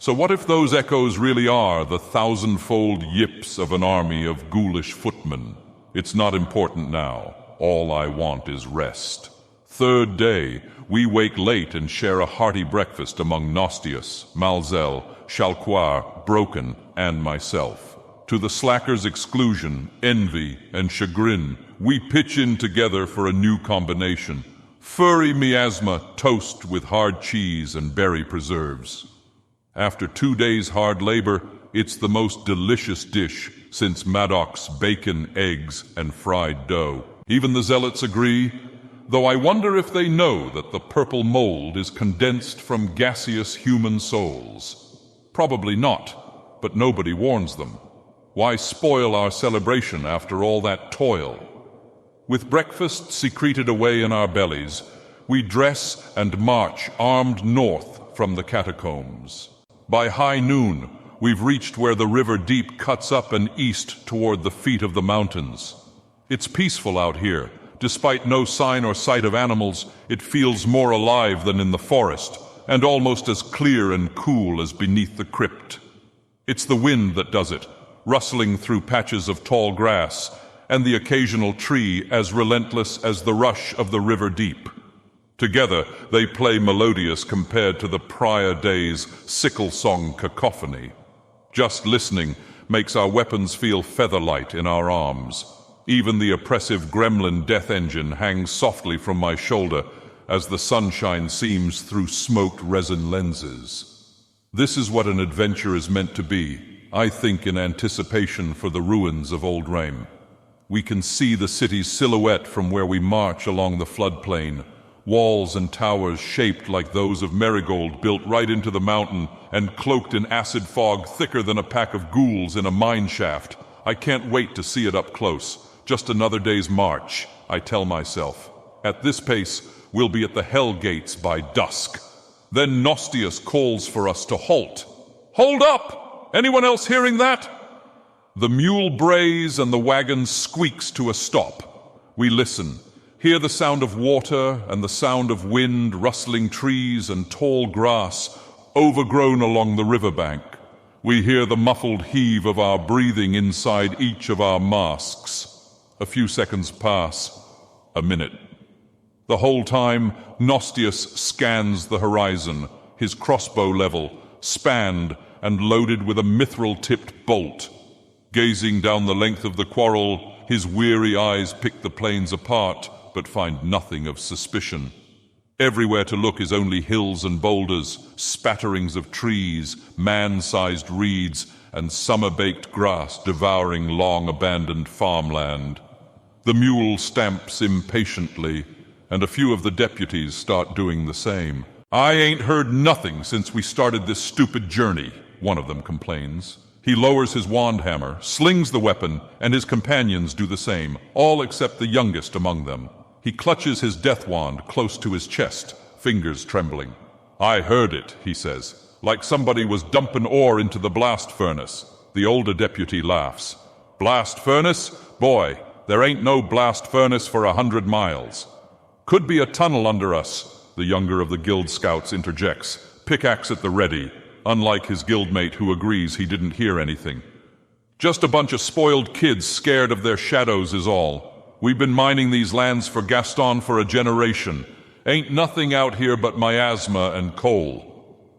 So what if those echoes really are the thousand-fold yips of an army of ghoulish footmen? It's not important now. All I want is rest. Third day, we wake late and share a hearty breakfast among Nostius, Malzel, Shalquar, Broken, and myself. To the slacker's exclusion, envy, and chagrin, we pitch in together for a new combination. Furry miasma toast with hard cheese and berry preserves. After 2 days' hard labor, it's the most delicious dish since Madoc's bacon, eggs, and fried dough. Even the zealots agree, though I wonder if they know that the purple mold is condensed from gaseous human souls. Probably not, but nobody warns them. Why spoil our celebration after all that toil? With breakfast secreted away in our bellies, we dress and march armed north from the catacombs. By high noon, we've reached where the river deep cuts up and east toward the feet of the mountains. It's peaceful out here. Despite no sign or sight of animals, it feels more alive than in the forest, and almost as clear and cool as beneath the crypt. It's the wind that does it, rustling through patches of tall grass, and the occasional tree as relentless as the rush of the river deep. Together, they play melodious compared to the prior day's sickle-song cacophony. Just listening makes our weapons feel feather-light in our arms. Even the oppressive gremlin death engine hangs softly from my shoulder as the sunshine seams through smoked resin lenses. This is what an adventure is meant to be, I think, in anticipation for the ruins of Old Rame. We can see the city's silhouette from where we march along the floodplain, walls and towers shaped like those of Marigold built right into the mountain and cloaked in acid fog thicker than a pack of ghouls in a mine shaft. I can't wait to see it up close. Just another day's march, I tell myself. At this pace, we'll be at the hell gates by dusk. Then Nostius calls for us to halt. Hold up! Anyone else hearing that? The mule brays and the wagon squeaks to a stop. We listen, hear the sound of water and the sound of wind, rustling trees and tall grass overgrown along the riverbank. We hear the muffled heave of our breathing inside each of our masks. A few seconds pass, a minute. The whole time, Nostius scans the horizon, his crossbow level, spanned and loaded with a mithril-tipped bolt. Gazing down the length of the quarrel, his weary eyes pick the plains apart, but find nothing of suspicion. Everywhere to look is only hills and boulders, spatterings of trees, man-sized reeds, and summer-baked grass devouring long-abandoned farmland. The mule stamps impatiently, and a few of the deputies start doing the same. I ain't heard nothing since we started this stupid journey, one of them complains. He lowers his wand hammer, slings the weapon, and his companions do the same, all except the youngest among them. He clutches his death wand close to his chest, fingers trembling. I heard it, he says, like somebody was dumping ore into the blast furnace. The older deputy laughs. Blast furnace? Boy, there ain't no blast furnace for 100 miles. Could be a tunnel under us, the younger of the guild scouts interjects, pickaxe at the ready, unlike his guildmate who agrees he didn't hear anything. Just a bunch of spoiled kids scared of their shadows is all. We've been mining these lands for Gaston for a generation. Ain't nothing out here but miasma and coal.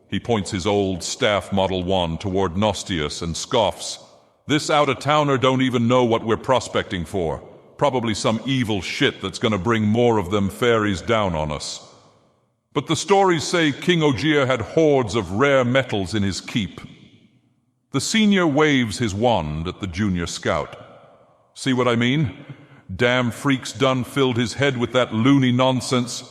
He points his old staff model wand toward Nostius and scoffs. This out-of-towner don't even know what we're prospecting for. Probably some evil shit that's gonna bring more of them fairies down on us. But the stories say King Ogier had hordes of rare metals in his keep. The senior waves his wand at the junior scout. See what I mean? Damn freaks done filled his head with that loony nonsense.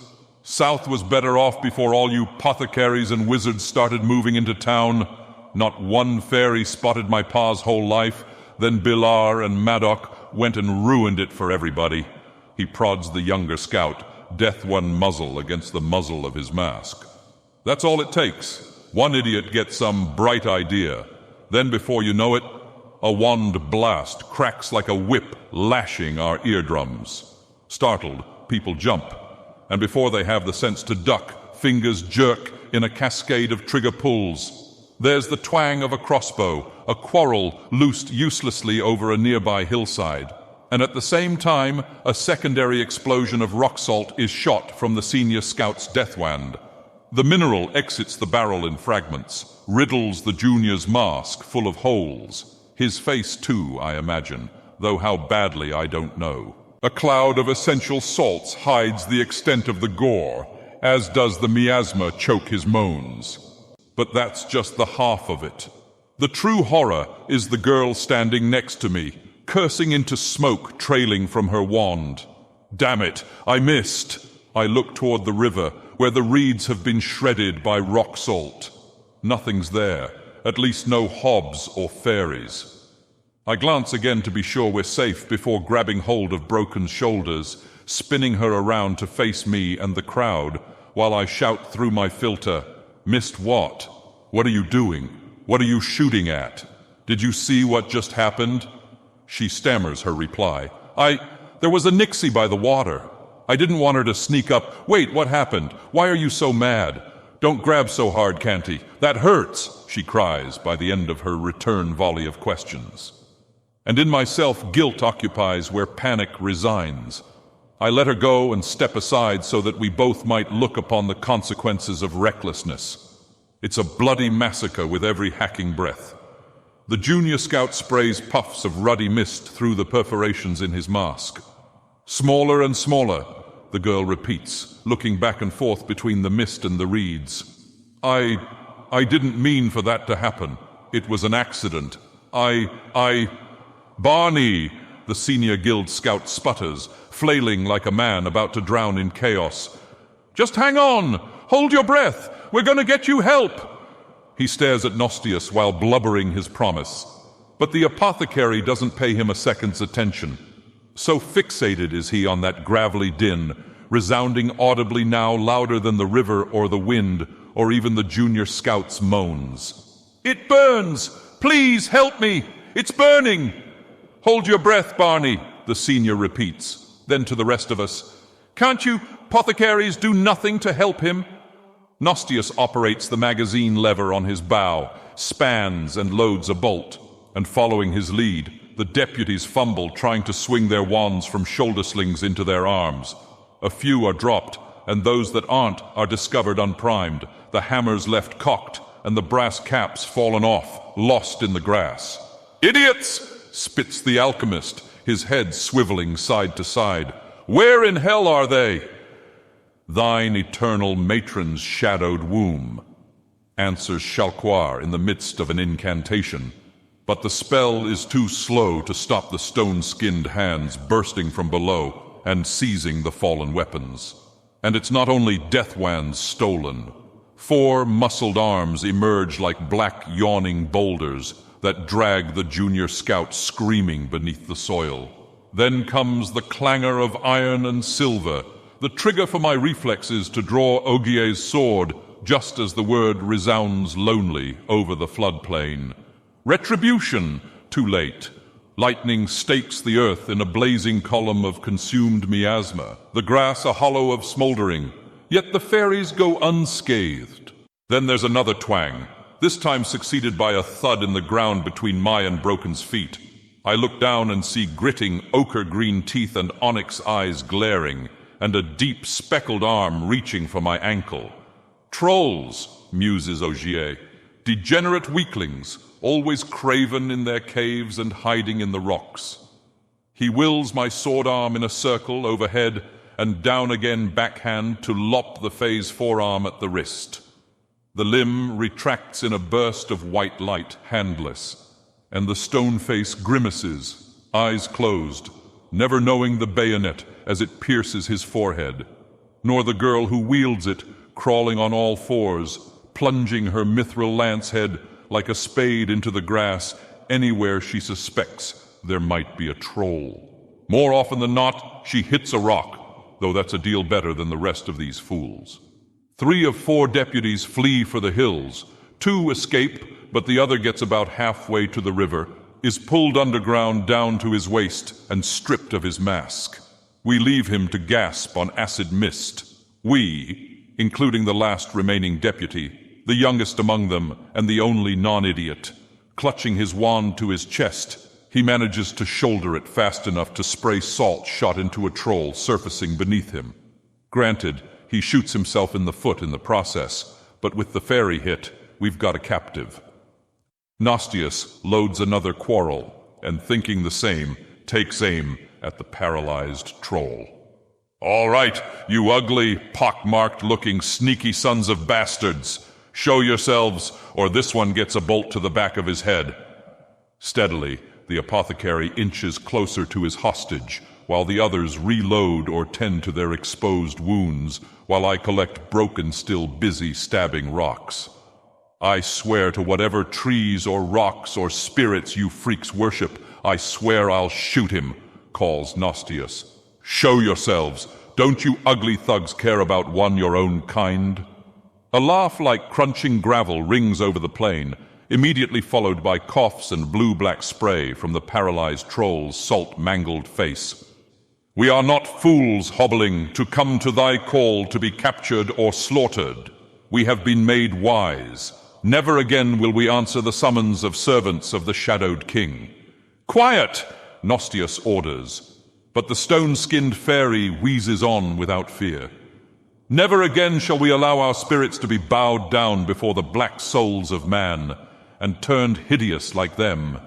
South was better off before all you apothecaries and wizards started moving into town. Not one fairy spotted my pa's whole life. Then Bilar and Madoc went and ruined it for everybody. He prods the younger scout, death one muzzle against the muzzle of his mask. That's all it takes. One idiot gets some bright idea. Then before you know it, a wand blast cracks like a whip, lashing our eardrums. Startled, people jump, and before they have the sense to duck, fingers jerk in a cascade of trigger pulls. There's the twang of a crossbow, a quarrel loosed uselessly over a nearby hillside, and at the same time, a secondary explosion of rock salt is shot from the senior scout's death wand. The mineral exits the barrel in fragments, riddles the junior's mask full of holes. His face too, I imagine, though how badly I don't know. A cloud of essential salts hides the extent of the gore, as does the miasma choke his moans. But that's just the half of it. The true horror is the girl standing next to me, cursing into smoke trailing from her wand. Damn it, I missed. I look toward the river, where the reeds have been shredded by rock salt. Nothing's there, at least no hobs or fairies. I glance again to be sure we're safe before grabbing hold of Broken's shoulders, spinning her around to face me and the crowd, while I shout through my filter, "Missed what? What are you doing? What are you shooting at? Did you see what just happened?" She stammers her reply. There was a Nixie by the water. I didn't want her to sneak up. Wait, what happened? Why are you so mad? Don't grab so hard, Canty. That hurts, she cries by the end of her return volley of questions. And in myself, guilt occupies where panic resigns. I let her go and step aside so that we both might look upon the consequences of recklessness. It's a bloody massacre with every hacking breath. The junior scout sprays puffs of ruddy mist through the perforations in his mask. Smaller and smaller, the girl repeats, looking back and forth between the mist and the reeds. I didn't mean for that to happen. It was an accident. Barney, the senior guild scout sputters, flailing like a man about to drown in chaos. Just hang on! Hold your breath! We're gonna get you help! He stares at Nostius while blubbering his promise. But the apothecary doesn't pay him a second's attention. So fixated is he on that gravelly din, resounding audibly now louder than the river or the wind, or even the junior scout's moans. "It burns! Please help me! It's burning!" "Hold your breath, Barney," the senior repeats. Then to the rest of us, "Can't you apothecaries do nothing to help him?" Nostius operates the magazine lever on his bow, spans and loads a bolt, and following his lead, the deputies fumble trying to swing their wands from shoulder slings into their arms. A few are dropped, and those that aren't are discovered unprimed, the hammers left cocked, and the brass caps fallen off, lost in the grass. "Idiots!" spits the alchemist, his head swiveling side to side. "Where in hell are they?" "Thine eternal matron's shadowed womb," answers Chalquar in the midst of an incantation. But the spell is too slow to stop the stone-skinned hands bursting from below and seizing the fallen weapons. And it's not only death wands stolen. 4 muscled arms emerge like black yawning boulders that drag the junior scout screaming beneath the soil. Then comes the clangor of iron and silver, the trigger for my reflexes to draw Ogier's sword just as the word resounds lonely over the floodplain. Retribution, too late. Lightning stakes the earth in a blazing column of consumed miasma, the grass a hollow of smoldering, yet the fairies go unscathed. Then there's another twang, this time succeeded by a thud in the ground between my and Broken's feet. I look down and see gritting ochre-green teeth and onyx eyes glaring, and a deep speckled arm reaching for my ankle. "Trolls," muses Ogier, "degenerate weaklings, always craven in their caves and hiding in the rocks." He wills my sword arm in a circle overhead and down again backhand to lop the Fae's forearm at the wrist. The limb retracts in a burst of white light, handless, and the stone face grimaces, eyes closed, never knowing the bayonet as it pierces his forehead, nor the girl who wields it, crawling on all fours, plunging her mithril lance head like a spade into the grass anywhere she suspects there might be a troll. More often than not, she hits a rock, though that's a deal better than the rest of these fools. 3 of 4 deputies flee for the hills. 2 escape, but the other gets about halfway to the river, is pulled underground down to his waist and stripped of his mask. We leave him to gasp on acid mist. We, including the last remaining deputy, the youngest among them and the only non-idiot. Clutching his wand to his chest, he manages to shoulder it fast enough to spray salt shot into a troll surfacing beneath him. Granted, he shoots himself in the foot in the process, but with the fairy hit, we've got a captive. Nostius loads another quarrel, and thinking the same, takes aim at the paralyzed troll. "All right, you ugly, pock-marked-looking, sneaky sons of bastards! Show yourselves, or this one gets a bolt to the back of his head." Steadily, the apothecary inches closer to his hostage, while the others reload or tend to their exposed wounds, while I collect Broken still busy stabbing rocks. "I swear to whatever trees or rocks or spirits you freaks worship, I swear I'll shoot him," calls Nostius. "Show yourselves! Don't you ugly thugs care about one your own kind?" A laugh like crunching gravel rings over the plain, immediately followed by coughs and blue-black spray from the paralyzed troll's salt-mangled face. "We are not fools, hobbling, to come to thy call to be captured or slaughtered. We have been made wise. Never again will we answer the summons of servants of the Shadowed King." "Quiet!" Nostius orders, but the stone-skinned fairy wheezes on without fear. "Never again shall we allow our spirits to be bowed down before the black souls of man, and turned hideous like them.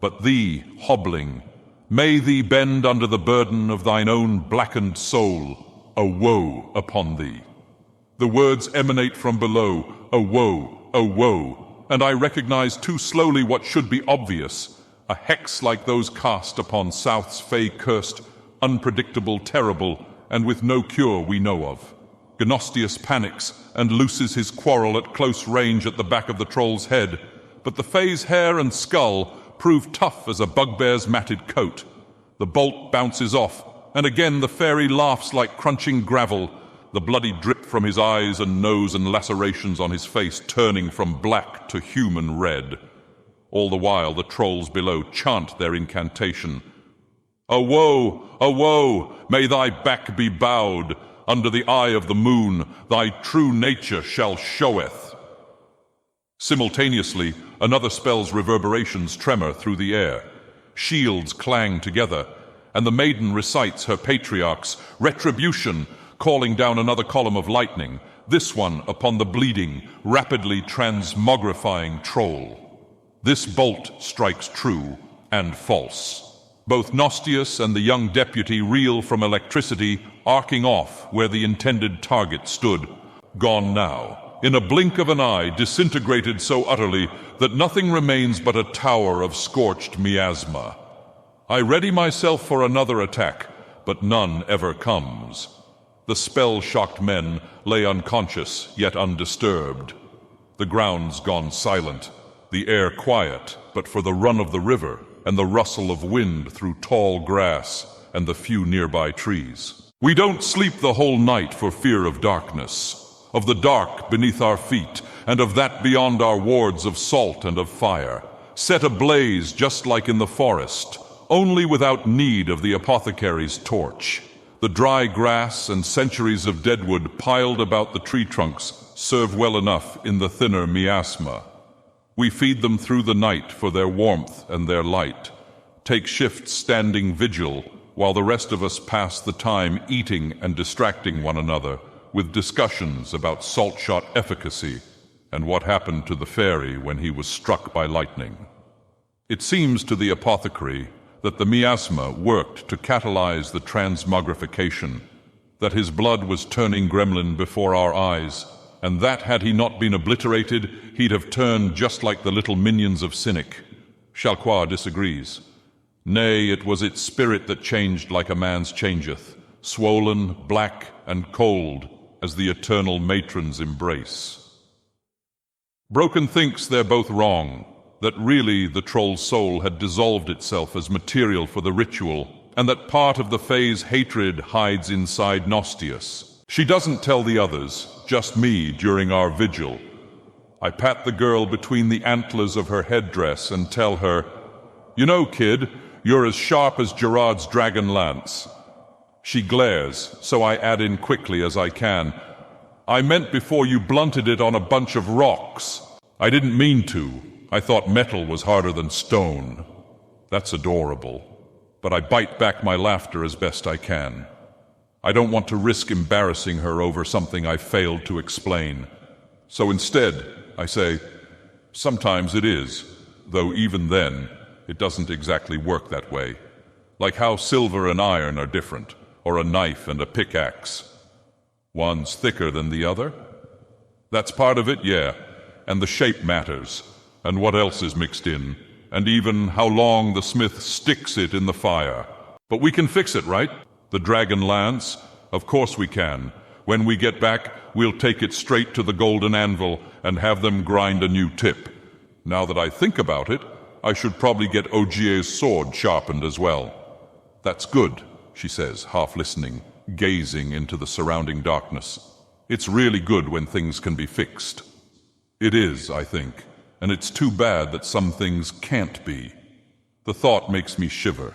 But thee, hobbling, may thee bend under the burden of thine own blackened soul. A woe upon thee." The words emanate from below, a woe, and I recognize too slowly what should be obvious, a hex like those cast upon South's Fae cursed, unpredictable, terrible, and with no cure we know of. Gnostius panics and looses his quarrel at close range at the back of the troll's head, but the Fae's hair and skull prove tough as a bugbear's matted coat. The bolt bounces off, and again the fairy laughs like crunching gravel, the bloody drip from his eyes and nose and lacerations on his face turning from black to human red. All the while the trolls below chant their incantation. A woe, may thy back be bowed, under the eye of the moon thy true nature shall showeth. Simultaneously, another spell's reverberations tremor through the air. Shields clang together, and the maiden recites her patriarch's retribution, calling down another column of lightning, this one upon the bleeding, rapidly transmogrifying troll. This bolt strikes true and false. Both Gnostius and the young deputy reel from electricity, arcing off where the intended target stood. Gone now, in a blink of an eye, disintegrated so utterly that nothing remains but a tower of scorched miasma. I ready myself for another attack, but none ever comes. The spell-shocked men lay unconscious, yet undisturbed. The ground's gone silent, the air quiet, but for the run of the river and the rustle of wind through tall grass and the few nearby trees. We don't sleep the whole night for fear of darkness, of the dark beneath our feet, and of that beyond our wards of salt and of fire, set ablaze just like in the forest, only without need of the apothecary's torch. The dry grass and centuries of deadwood piled about the tree trunks serve well enough in the thinner miasma. We feed them through the night for their warmth and their light, take shifts standing vigil, while the rest of us pass the time eating and distracting one another with discussions about salt-shot efficacy and what happened to the fairy when he was struck by lightning. It seems to the apothecary that the miasma worked to catalyze the transmogrification, that his blood was turning gremlin before our eyes, and that had he not been obliterated, he'd have turned just like the little minions of Cynic. Chalcois disagrees. Nay, it was its spirit that changed like a man's changeth, swollen, black, and cold as the eternal matron's embrace. Broken thinks they're both wrong, that really the troll's soul had dissolved itself as material for the ritual, and that part of the Fae's hatred hides inside Gnostius. She doesn't tell the others, just me during our vigil. I pat the girl between the antlers of her headdress and tell her, "You know, kid, you're as sharp as Gerard's dragon lance." She glares, so I add in quickly as I can, "I meant before you blunted it on a bunch of rocks. I didn't mean to. I thought metal was harder than stone." That's adorable, but I bite back my laughter as best I can. I don't want to risk embarrassing her over something I failed to explain. So instead, I say, "Sometimes it is, though even then, it doesn't exactly work that way. Like how silver and iron are different, or a knife and a pickaxe. One's thicker than the other. That's part of it, yeah, and the shape matters, and what else is mixed in, and even how long the smith sticks it in the fire. But we can fix it, right? The dragon lance? Of course we can. When we get back, we'll take it straight to the golden anvil and have them grind a new tip. Now that I think about it, I should probably get Ogier's sword sharpened as well." "That's good," she says, half listening, gazing into the surrounding darkness. "It's really good when things can be fixed." It is, I think, and it's too bad that some things can't be. The thought makes me shiver.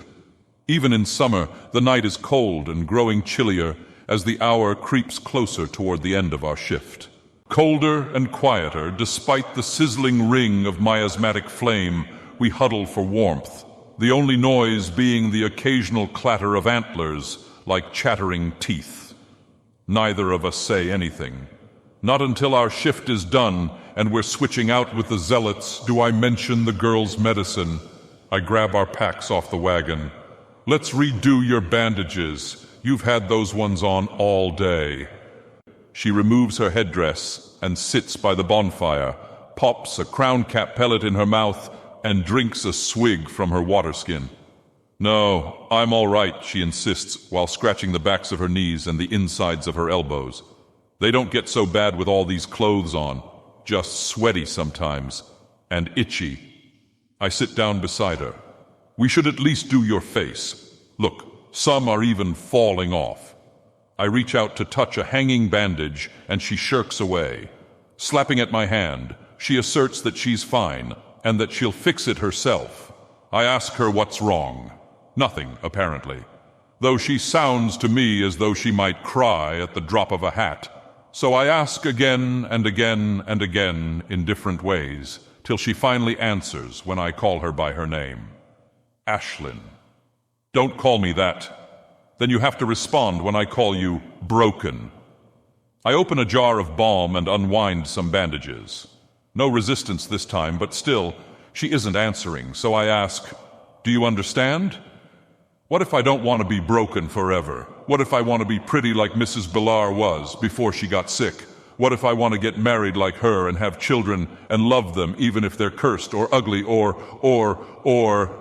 Even in summer, the night is cold and growing chillier as the hour creeps closer toward the end of our shift. Colder and quieter, despite the sizzling ring of miasmatic flame, we huddle for warmth, the only noise being the occasional clatter of antlers like chattering teeth. Neither of us say anything. Not until our shift is done and we're switching out with the zealots do I mention the girl's medicine. I grab our packs off the wagon. "Let's redo your bandages. You've had those ones on all day." She removes her headdress and sits by the bonfire, pops a crown cap pellet in her mouth, and drinks a swig from her water skin. "No, I'm all right," she insists while scratching the backs of her knees and the insides of her elbows. They don't get so bad with all these clothes on, just sweaty sometimes, and itchy. I sit down beside her. We should at least do your face. Look, some are even falling off. I reach out to touch a hanging bandage, and she shirks away. Slapping at my hand, she asserts that she's fine, and that she'll fix it herself. I ask her what's wrong. Nothing, apparently. Though she sounds to me as though she might cry at the drop of a hat. So I ask again and again and again in different ways, till she finally answers when I call her by her name. Ashlyn. Don't call me that. Then you have to respond when I call you broken. I open a jar of balm and unwind some bandages. No resistance this time, but still, she isn't answering, so I ask, do you understand? What if I don't want to be broken forever? What if I want to be pretty like Mrs. Bilar was before she got sick? What if I want to get married like her and have children and love them even if they're cursed or ugly or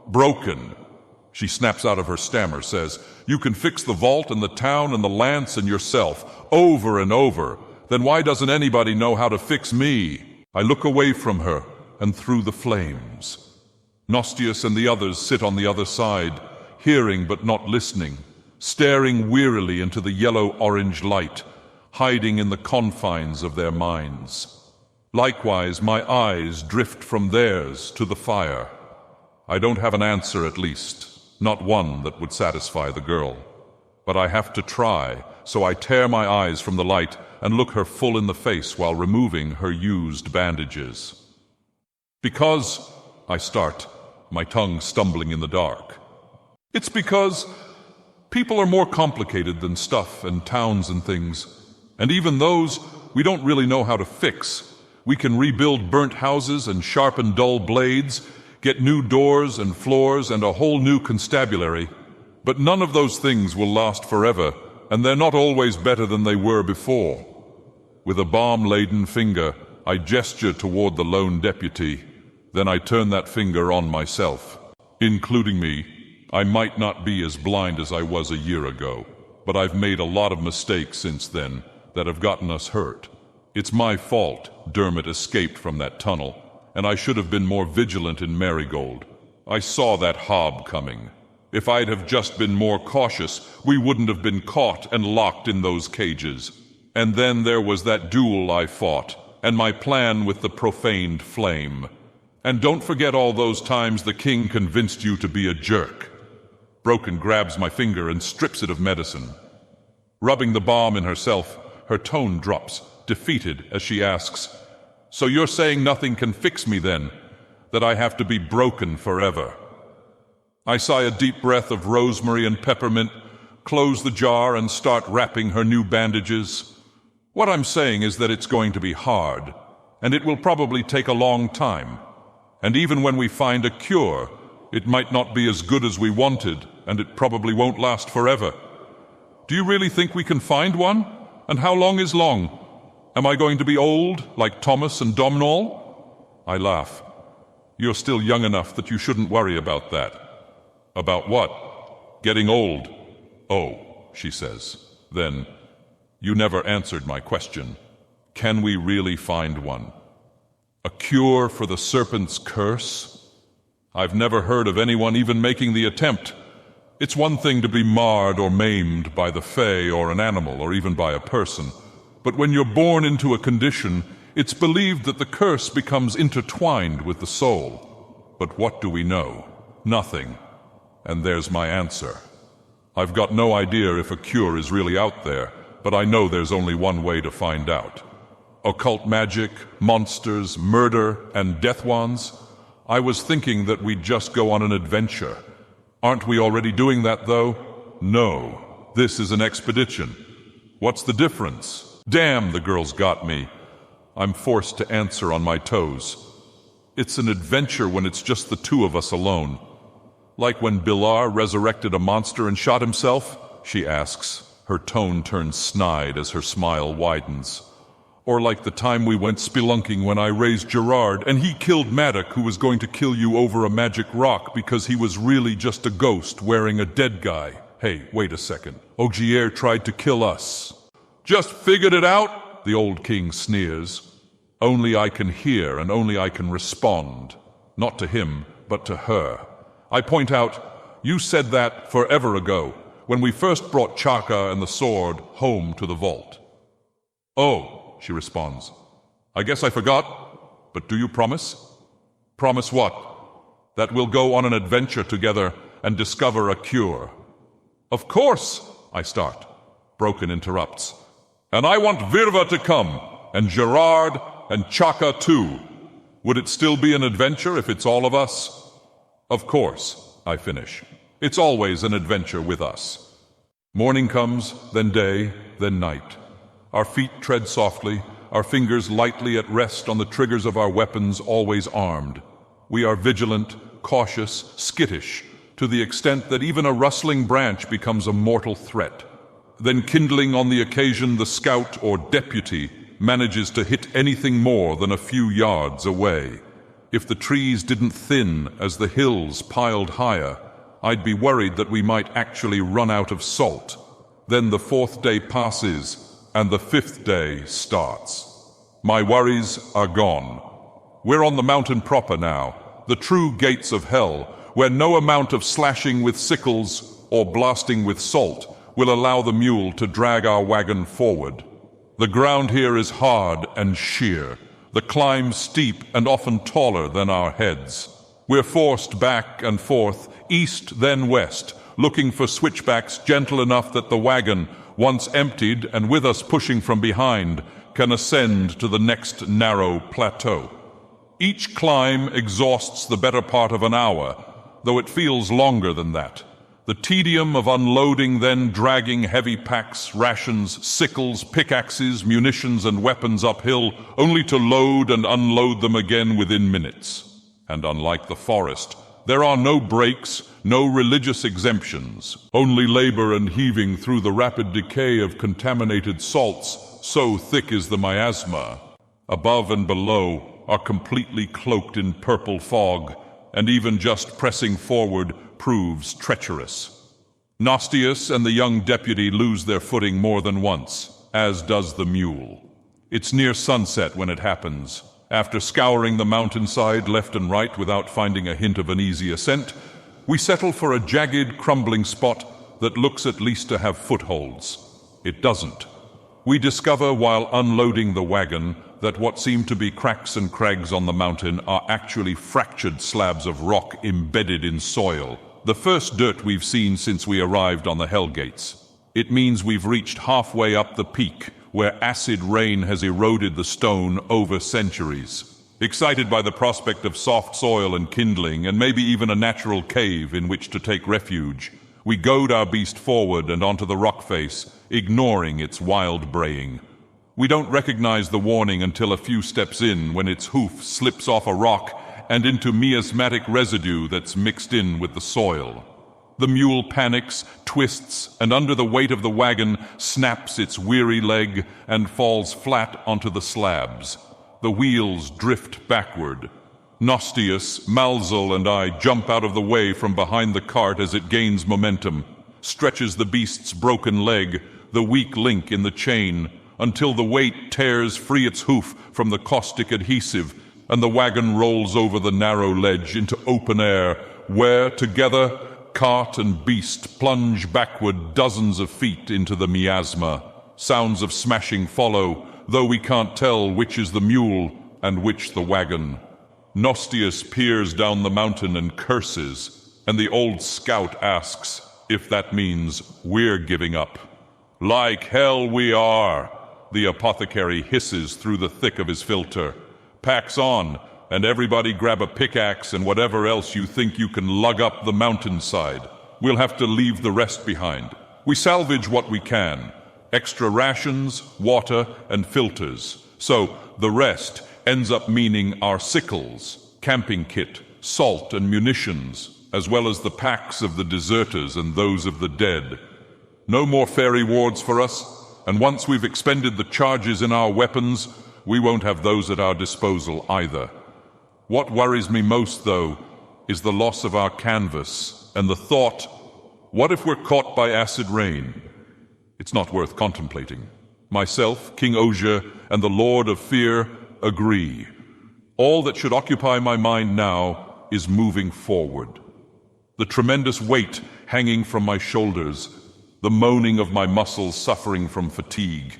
broken? She snaps out of her stammer, says, you can fix the vault and the town and the lance and yourself over and over. Then why doesn't anybody know how to fix me? I look away from her and through the flames. Nostius and the others sit on the other side, hearing but not listening, staring wearily into the yellow-orange light, hiding in the confines of their minds. Likewise, my eyes drift from theirs to the fire. I don't have an answer, at least, not one that would satisfy the girl. But I have to try, so I tear my eyes from the light and look her full in the face while removing her used bandages. Because, I start, my tongue stumbling in the dark. It's because people are more complicated than stuff and towns and things. And even those, we don't really know how to fix. We can rebuild burnt houses and sharpen dull blades, get new doors and floors and a whole new constabulary. But none of those things will last forever, and they're not always better than they were before. With a balm-laden finger, I gesture toward the lone deputy. Then I turn that finger on myself. Including me, I might not be as blind as I was a year ago, but I've made a lot of mistakes since then that have gotten us hurt. It's my fault Dermot escaped from that tunnel, and I should have been more vigilant in Marigold. I saw that Hob coming. If I'd have just been more cautious, we wouldn't have been caught and locked in those cages. And then there was that duel I fought, and my plan with the profaned flame. And don't forget all those times the king convinced you to be a jerk. Broken grabs my finger and strips it of medicine. Rubbing the balm in herself, her tone drops, defeated, as she asks, so you're saying nothing can fix me then? That I have to be broken forever? I sigh a deep breath of rosemary and peppermint, close the jar and start wrapping her new bandages. What I'm saying is that it's going to be hard, and it will probably take a long time. And even when we find a cure, it might not be as good as we wanted, and it probably won't last forever. Do you really think we can find one? And how long is long? Am I going to be old, like Thomas and Domhnall? I laugh. You're still young enough that you shouldn't worry about that. About what? Getting old. Oh, she says. Then, you never answered my question. Can we really find one? A cure for the serpent's curse? I've never heard of anyone even making the attempt. It's one thing to be marred or maimed by the Fae or an animal or even by a person. But when you're born into a condition, it's believed that the curse becomes intertwined with the soul. But what do we know? Nothing. And there's my answer. I've got no idea if a cure is really out there, but I know there's only one way to find out. Occult magic, monsters, murder, and death wands? I was thinking that we'd just go on an adventure. Aren't we already doing that, though? No, this is an expedition. What's the difference? Damn, the girl's got me. I'm forced to answer on my toes. It's an adventure when it's just the two of us alone. Like when Bilar resurrected a monster and shot himself? She asks. Her tone turns snide as her smile widens. Or like the time we went spelunking when I raised Gerard and he killed Maddock, who was going to kill you over a magic rock because he was really just a ghost wearing a dead guy. Hey, wait a second. Ogier tried to kill us. Just figured it out, the old king sneers. Only I can hear and only I can respond. Not to him, but to her. I point out, you said that forever ago, when we first brought Chaka and the sword home to the vault. Oh, she responds. I guess I forgot, but do you promise? Promise what? That we'll go on an adventure together and discover a cure. Of course, I start. Broken interrupts. And I want Virva to come, and Gerard, and Chaka too. Would it still be an adventure if it's all of us? Of course, I finish. It's always an adventure with us. Morning comes, then day, then night. Our feet tread softly, our fingers lightly at rest on the triggers of our weapons, always armed. We are vigilant, cautious, skittish, to the extent that even a rustling branch becomes a mortal threat. Then, kindling on the occasion, the scout or deputy manages to hit anything more than a few yards away. If the trees didn't thin as the hills piled higher, I'd be worried that we might actually run out of salt. Then the 4th day passes, and the 5th day starts. My worries are gone. We're on the mountain proper now, the true gates of hell, where no amount of slashing with sickles or blasting with salt will allow the mule to drag our wagon forward. The ground here is hard and sheer, the climb steep and often taller than our heads. We're forced back and forth, east then west, looking for switchbacks gentle enough that the wagon, once emptied and with us pushing from behind, can ascend to the next narrow plateau. Each climb exhausts the better part of an hour, though it feels longer than that. The tedium of unloading, then dragging heavy packs, rations, sickles, pickaxes, munitions, and weapons uphill, only to load and unload them again within minutes. And unlike the forest, there are no breaks, no religious exemptions, only labor and heaving through the rapid decay of contaminated salts, so thick is the miasma. Above and below are completely cloaked in purple fog, and even just pressing forward proves treacherous. Nostius and the young deputy lose their footing more than once, as does the mule. It's near sunset when it happens. After scouring the mountainside left and right without finding a hint of an easy ascent, we settle for a jagged, crumbling spot that looks at least to have footholds. It doesn't. We discover while unloading the wagon that what seem to be cracks and crags on the mountain are actually fractured slabs of rock embedded in soil, the first dirt we've seen since we arrived on the Hellgates. It means we've reached halfway up the peak, where acid rain has eroded the stone over centuries. Excited by the prospect of soft soil and kindling, and maybe even a natural cave in which to take refuge, we goad our beast forward and onto the rock face, ignoring its wild braying. We don't recognize the warning until a few steps in, when its hoof slips off a rock and into miasmatic residue that's mixed in with the soil. The mule panics, twists, and under the weight of the wagon snaps its weary leg and falls flat onto the slabs. The wheels drift backward. Nostius, Malzel, and I jump out of the way from behind the cart as it gains momentum, stretches the beast's broken leg, the weak link in the chain, until the weight tears free its hoof from the caustic adhesive, and the wagon rolls over the narrow ledge into open air, where, together, cart and beast plunge backward dozens of feet into the miasma. Sounds of smashing follow, though we can't tell which is the mule and which the wagon. Nostius peers down the mountain and curses, and the old scout asks if that means we're giving up. Like hell we are, the apothecary hisses through the thick of his filter. Packs on, and everybody grab a pickaxe and whatever else you think you can lug up the mountainside. We'll have to leave the rest behind. We salvage what we can. Extra rations, water, and filters. So the rest ends up meaning our sickles, camping kit, salt and munitions, as well as the packs of the deserters and those of the dead. No more fairy wards for us, and once we've expended the charges in our weapons, we won't have those at our disposal either. What worries me most, though, is the loss of our canvas, and the thought, what if we're caught by acid rain? It's not worth contemplating. Myself, King Osier, and the Lord of Fear agree. All that should occupy my mind now is moving forward. The tremendous weight hanging from my shoulders, the moaning of my muscles suffering from fatigue.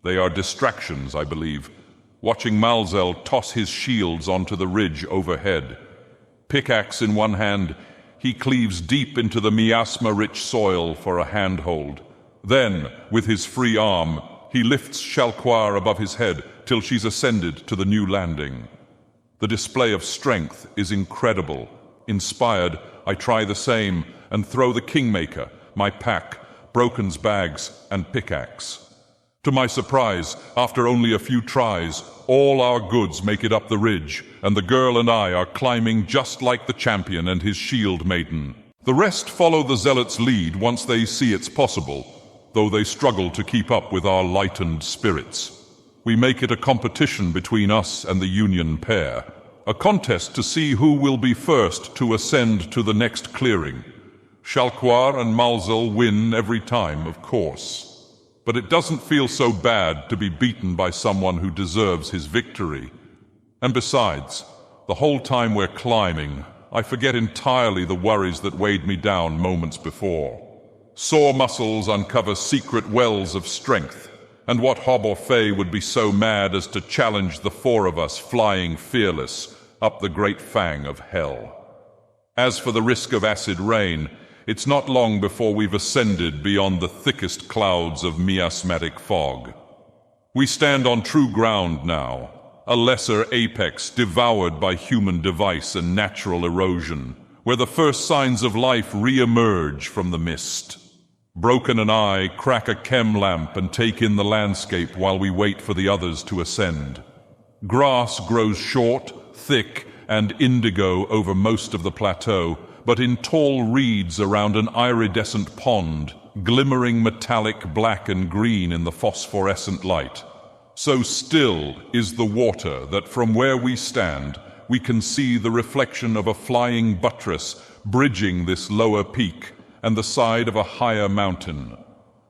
They are distractions, I believe, watching Malzel toss his shields onto the ridge overhead. Pickaxe in one hand, he cleaves deep into the miasma-rich soil for a handhold. Then, with his free arm, he lifts Shalquar above his head till she's ascended to the new landing. The display of strength is incredible. Inspired, I try the same and throw the Kingmaker, my pack, Broken's bags, and pickaxe. To my surprise, after only a few tries, all our goods make it up the ridge, and the girl and I are climbing just like the champion and his shield maiden. The rest follow the zealot's lead once they see it's possible, though they struggle to keep up with our lightened spirits. We make it a competition between us and the Union pair, a contest to see who will be first to ascend to the next clearing. Shalquar and Malzel win every time, of course. But it doesn't feel so bad to be beaten by someone who deserves his victory. And besides, the whole time we're climbing, I forget entirely the worries that weighed me down moments before. Sore muscles uncover secret wells of strength, and what hob or fay would be so mad as to challenge the four of us flying fearless up the great fang of hell? As for the risk of acid rain, it's not long before we've ascended beyond the thickest clouds of miasmatic fog. We stand on true ground now, a lesser apex devoured by human device and natural erosion, where the first signs of life re-emerge from the mist. Broken and I crack a chem lamp and take in the landscape while we wait for the others to ascend. Grass grows short, thick, and indigo over most of the plateau, but in tall reeds around an iridescent pond, glimmering metallic black and green in the phosphorescent light. So still is the water that from where we stand, we can see the reflection of a flying buttress bridging this lower peak and the side of a higher mountain.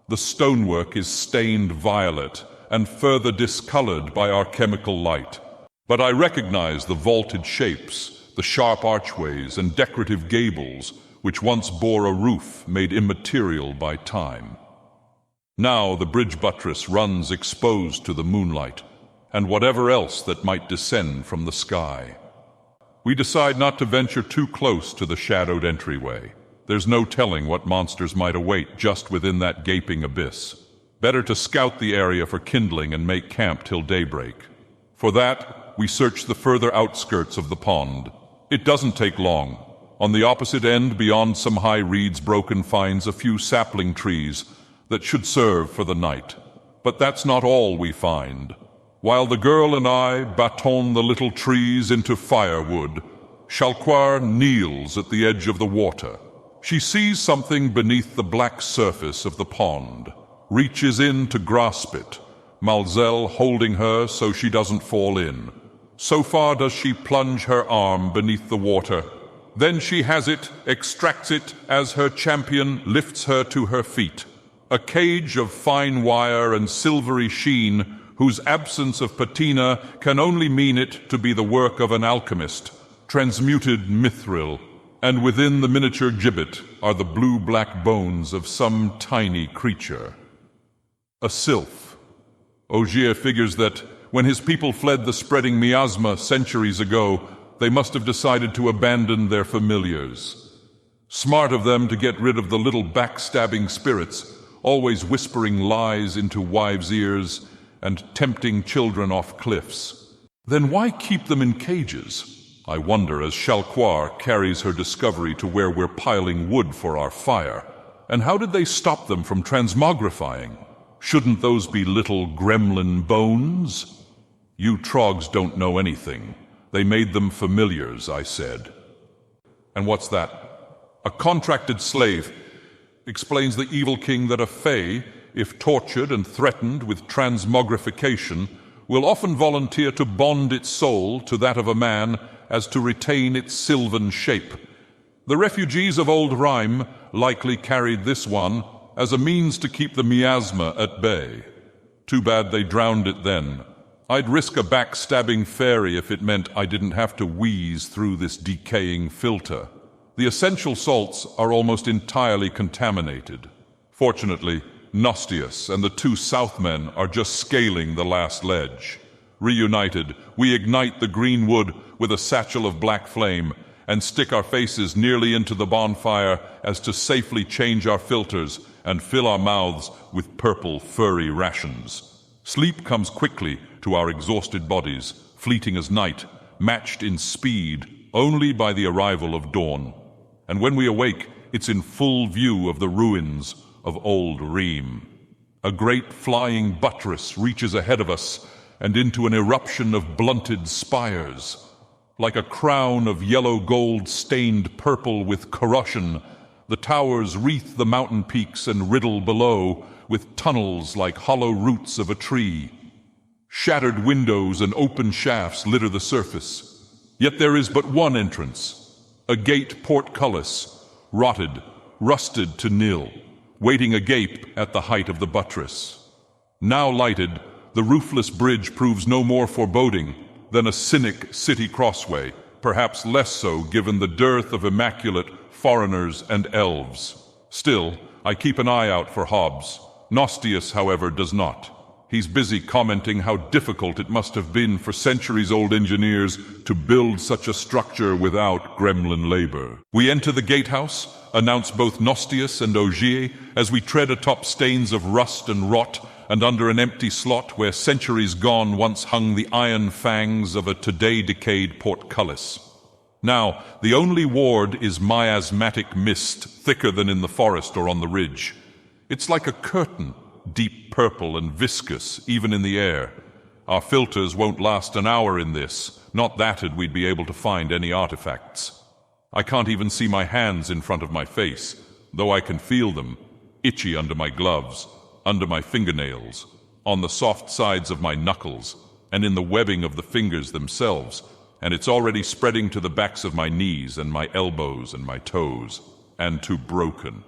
The stonework is stained violet and further discolored by our chemical light. But I recognize the vaulted shapes, the sharp archways and decorative gables which once bore a roof made immaterial by time. Now the bridge buttress runs exposed to the moonlight and whatever else that might descend from the sky. We decide not to venture too close to the shadowed entryway. There's no telling what monsters might await just within that gaping abyss. Better to scout the area for kindling and make camp till daybreak. For that, we search the further outskirts of the pond. It doesn't take long. On the opposite end, beyond some high reeds, Broken finds a few sapling trees that should serve for the night. But that's not all we find. While the girl and I baton the little trees into firewood, Shalquar kneels at the edge of the water. She sees something beneath the black surface of the pond, reaches in to grasp it, Malzel holding her so she doesn't fall in. So far does she plunge her arm beneath the water. Then she has it, extracts it as her champion lifts her to her feet. A cage of fine wire and silvery sheen, whose absence of patina can only mean it to be the work of an alchemist, transmuted mithril, and within the miniature gibbet are the blue-black bones of some tiny creature. A sylph. Ogier figures that when his people fled the spreading miasma centuries ago, they must have decided to abandon their familiars. Smart of them to get rid of the little backstabbing spirits, always whispering lies into wives' ears and tempting children off cliffs. Then why keep them in cages? I wonder as Shalquar carries her discovery to where we're piling wood for our fire. And how did they stop them from transmogrifying? Shouldn't those be little gremlin bones? You trogs don't know anything. They made them familiars, I said. And what's that? A contracted slave. Explains the evil king that a fae, if tortured and threatened with transmogrification, will often volunteer to bond its soul to that of a man as to retain its sylvan shape. The refugees of old Rhyme likely carried this one as a means to keep the miasma at bay. Too bad they drowned it then. I'd risk a backstabbing fairy if it meant I didn't have to wheeze through this decaying filter. The essential salts are almost entirely contaminated. Fortunately, Nostius and the two Southmen are just scaling the last ledge. Reunited, we ignite the green wood with a satchel of black flame and stick our faces nearly into the bonfire as to safely change our filters and fill our mouths with purple, furry rations. Sleep comes quickly to our exhausted bodies, fleeting as night, matched in speed only by the arrival of dawn. And when we awake, it's in full view of the ruins of old Rheims. A great flying buttress reaches ahead of us and into an eruption of blunted spires. Like a crown of yellow gold stained purple with corrosion, the towers wreath the mountain peaks and riddle below with tunnels like hollow roots of a tree. Shattered windows and open shafts litter the surface. Yet there is but one entrance, a gate portcullis, rotted, rusted to nil, waiting agape at the height of the buttress. Now lighted, the roofless bridge proves no more foreboding than a cynic city crossway, perhaps less so given the dearth of immaculate foreigners and elves. Still, I keep an eye out for Hobbs. Nostius, however, does not. He's busy commenting how difficult it must have been for centuries-old engineers to build such a structure without gremlin labor. We enter the gatehouse, announce both Nostius and Ogier, as we tread atop stains of rust and rot, and under an empty slot where centuries gone once hung the iron fangs of a today decayed portcullis. Now, the only ward is miasmatic mist, thicker than in the forest or on the ridge. It's like a curtain, deep purple and viscous, even in the air. Our filters won't last an hour in this, not that'd we'd be able to find any artifacts. I can't even see my hands in front of my face, though I can feel them, itchy under my gloves, under my fingernails, on the soft sides of my knuckles, and in the webbing of the fingers themselves, and it's already spreading to the backs of my knees and my elbows and my toes, and to broken.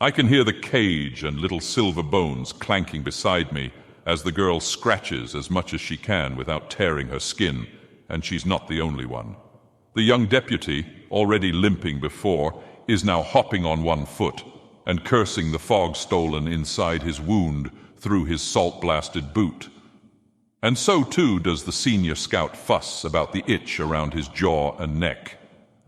I can hear the cage and little silver bones clanking beside me as the girl scratches as much as she can without tearing her skin, and she's not the only one. The young deputy, already limping before, is now hopping on one foot and cursing the fog stolen inside his wound through his salt-blasted boot. And so, too, does the senior scout fuss about the itch around his jaw and neck.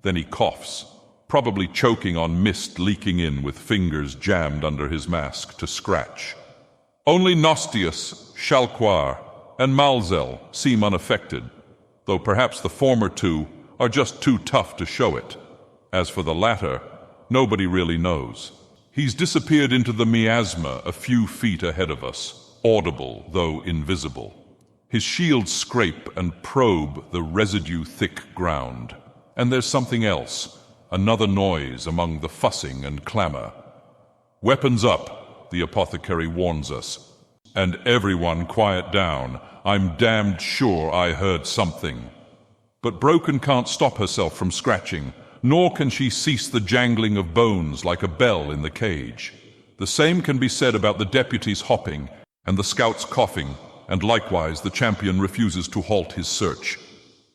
Then he coughs, probably choking on mist leaking in with fingers jammed under his mask to scratch. Only Nostius, Chalquar, and Malzel seem unaffected, though perhaps the former two are just too tough to show it. As for the latter, nobody really knows. He's disappeared into the miasma a few feet ahead of us, audible though invisible. His shields scrape and probe the residue-thick ground. And there's something else, another noise among the fussing and clamor. "Weapons up," the apothecary warns us. "And everyone quiet down. I'm damned sure I heard something." But Broken can't stop herself from scratching, nor can she cease the jangling of bones like a bell in the cage. The same can be said about the deputy's hopping and the scout's coughing, and likewise the champion refuses to halt his search.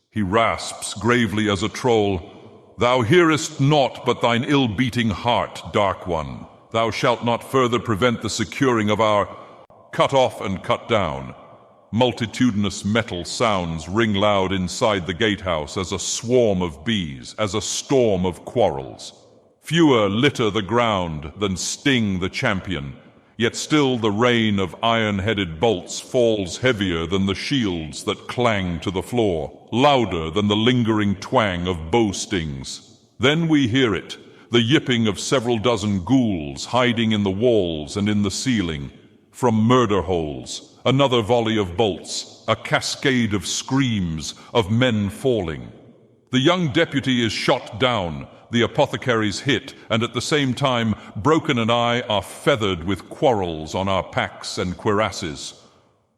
He rasps gravely as a troll, "Thou hearest naught but thine ill-beating heart, Dark One. Thou shalt not further prevent the securing of our—" Cut off and cut down. Multitudinous metal sounds ring loud inside the gatehouse as a swarm of bees, as a storm of quarrels. Fewer litter the ground than sting the champion, yet still the rain of iron-headed bolts falls heavier than the shields that clang to the floor, louder than the lingering twang of bow stings. Then we hear it, the yipping of several dozen ghouls hiding in the walls and in the ceiling. From murder holes, another volley of bolts, a cascade of screams, of men falling. The young deputy is shot down, the apothecary's hit, and at the same time, Broken and I are feathered with quarrels on our packs and cuirasses.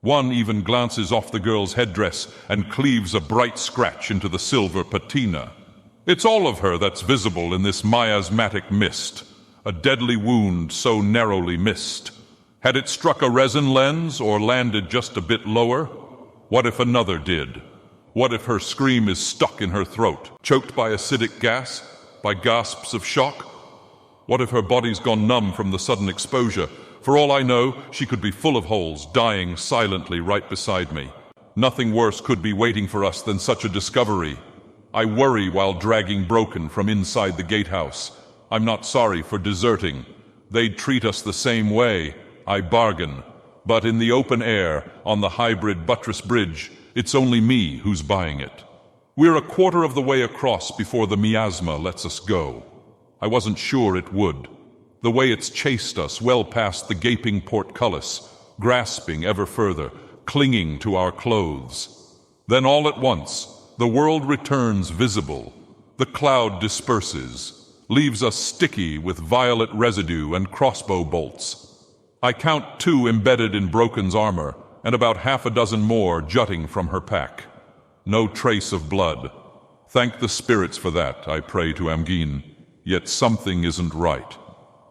One even glances off the girl's headdress and cleaves a bright scratch into the silver patina. It's all of her that's visible in this miasmatic mist, a deadly wound so narrowly missed. Had it struck a resin lens or landed just a bit lower? What if another did? What if her scream is stuck in her throat, choked by acidic gas, by gasps of shock? What if her body's gone numb from the sudden exposure? For all I know, she could be full of holes, dying silently right beside me. Nothing worse could be waiting for us than such a discovery. I worry while dragging Broken from inside the gatehouse. I'm not sorry for deserting. They'd treat us the same way. I bargain. But in the open air, on the hybrid buttress bridge, it's only me who's buying it. We're a quarter of the way across before the miasma lets us go. I wasn't sure it would. The way it's chased us well past the gaping portcullis, grasping ever further, clinging to our clothes. Then all at once, the world returns visible. The cloud disperses, leaves us sticky with violet residue and crossbow bolts. I count 2 embedded in Broken's armor, and about half a dozen more jutting from her pack. No trace of blood. Thank the spirits for that, I pray to Amgin. Yet something isn't right.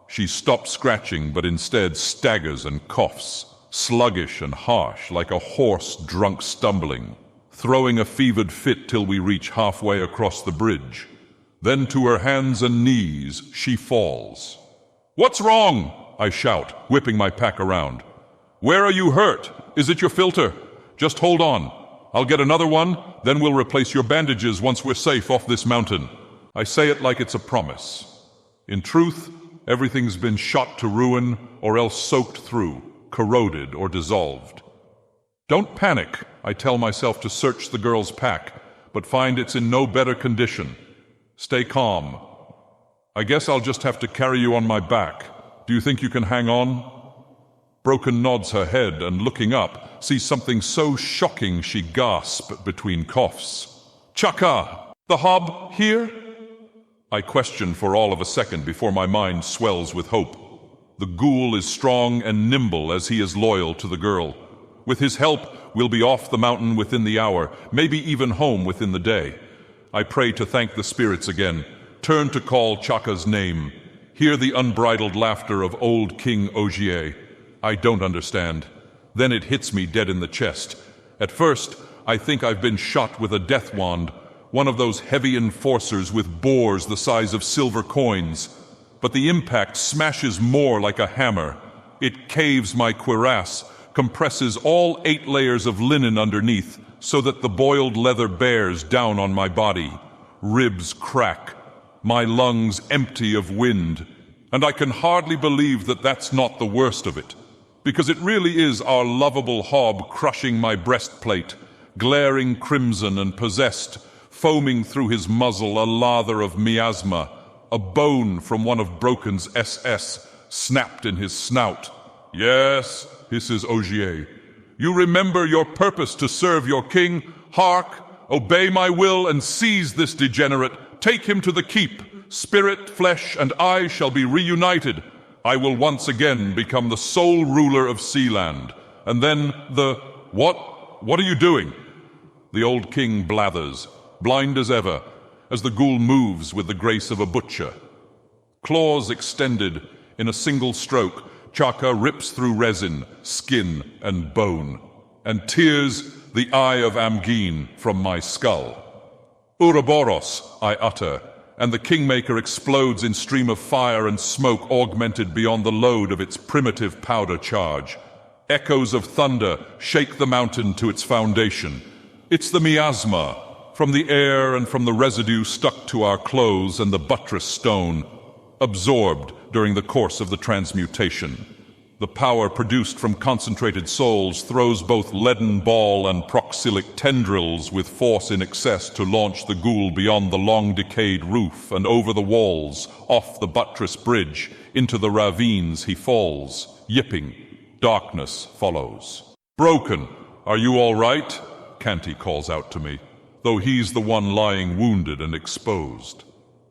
She stops scratching, but instead staggers and coughs, sluggish and harsh, like a horse drunk stumbling, throwing a fevered fit till we reach halfway across the bridge. Then to her hands and knees she falls. "What's wrong?" I shout, whipping my pack around. "Where are you hurt? Is it your filter? Just hold on. I'll get another one, then we'll replace your bandages once we're safe off this mountain." I say it like it's a promise. In truth, everything's been shot to ruin or else soaked through, corroded or dissolved. Don't panic, I tell myself to search the girl's pack, but find it's in no better condition. Stay calm. "I guess I'll just have to carry you on my back. Do you think you can hang on?" Broken nods her head and, looking up, sees something so shocking she gasps between coughs. "Chaka! The hob here?" I question for all of a second before my mind swells with hope. The ghoul is strong and nimble as he is loyal to the girl. With his help, we'll be off the mountain within the hour, maybe even home within the day. I pray to thank the spirits again, turn to call Chaka's name, hear the unbridled laughter of old King Ogier. I don't understand. Then it hits me dead in the chest. At first, I think I've been shot with a death wand, one of those heavy enforcers with bores the size of silver coins. But the impact smashes more like a hammer. It caves my cuirass, compresses all 8 layers of linen underneath, so that the boiled leather bears down on my body. Ribs crack, my lungs empty of wind, and I can hardly believe that that's not the worst of it, because it really is our lovable hob crushing my breastplate, glaring crimson and possessed, foaming through his muzzle a lather of miasma, a bone from one of Broken's SS snapped in his snout. "Yes," hisses Ogier, "you remember your purpose to serve your king? Hark, obey my will and seize this degenerate. Take him to the keep. Spirit, flesh, and I shall be reunited. I will once again become the sole ruler of Sealand. And then What are you doing?" The old king blathers, blind as ever, as the ghoul moves with the grace of a butcher. Claws extended, in a single stroke, Chaka rips through resin, skin, and bone, and tears the eye of Amgin from my skull. "Ouroboros," I utter, and the Kingmaker explodes in stream of fire and smoke augmented beyond the load of its primitive powder charge. Echoes of thunder shake the mountain to its foundation. It's the miasma, from the air and from the residue stuck to our clothes and the buttress stone, absorbed during the course of the transmutation. The power produced from concentrated souls throws both leaden ball and proxylic tendrils with force in excess to launch the ghoul beyond the long-decayed roof and over the walls, off the buttress bridge, into the ravines he falls, yipping. Darkness follows. "Broken, are you all right?" Canty calls out to me, though he's the one lying wounded and exposed.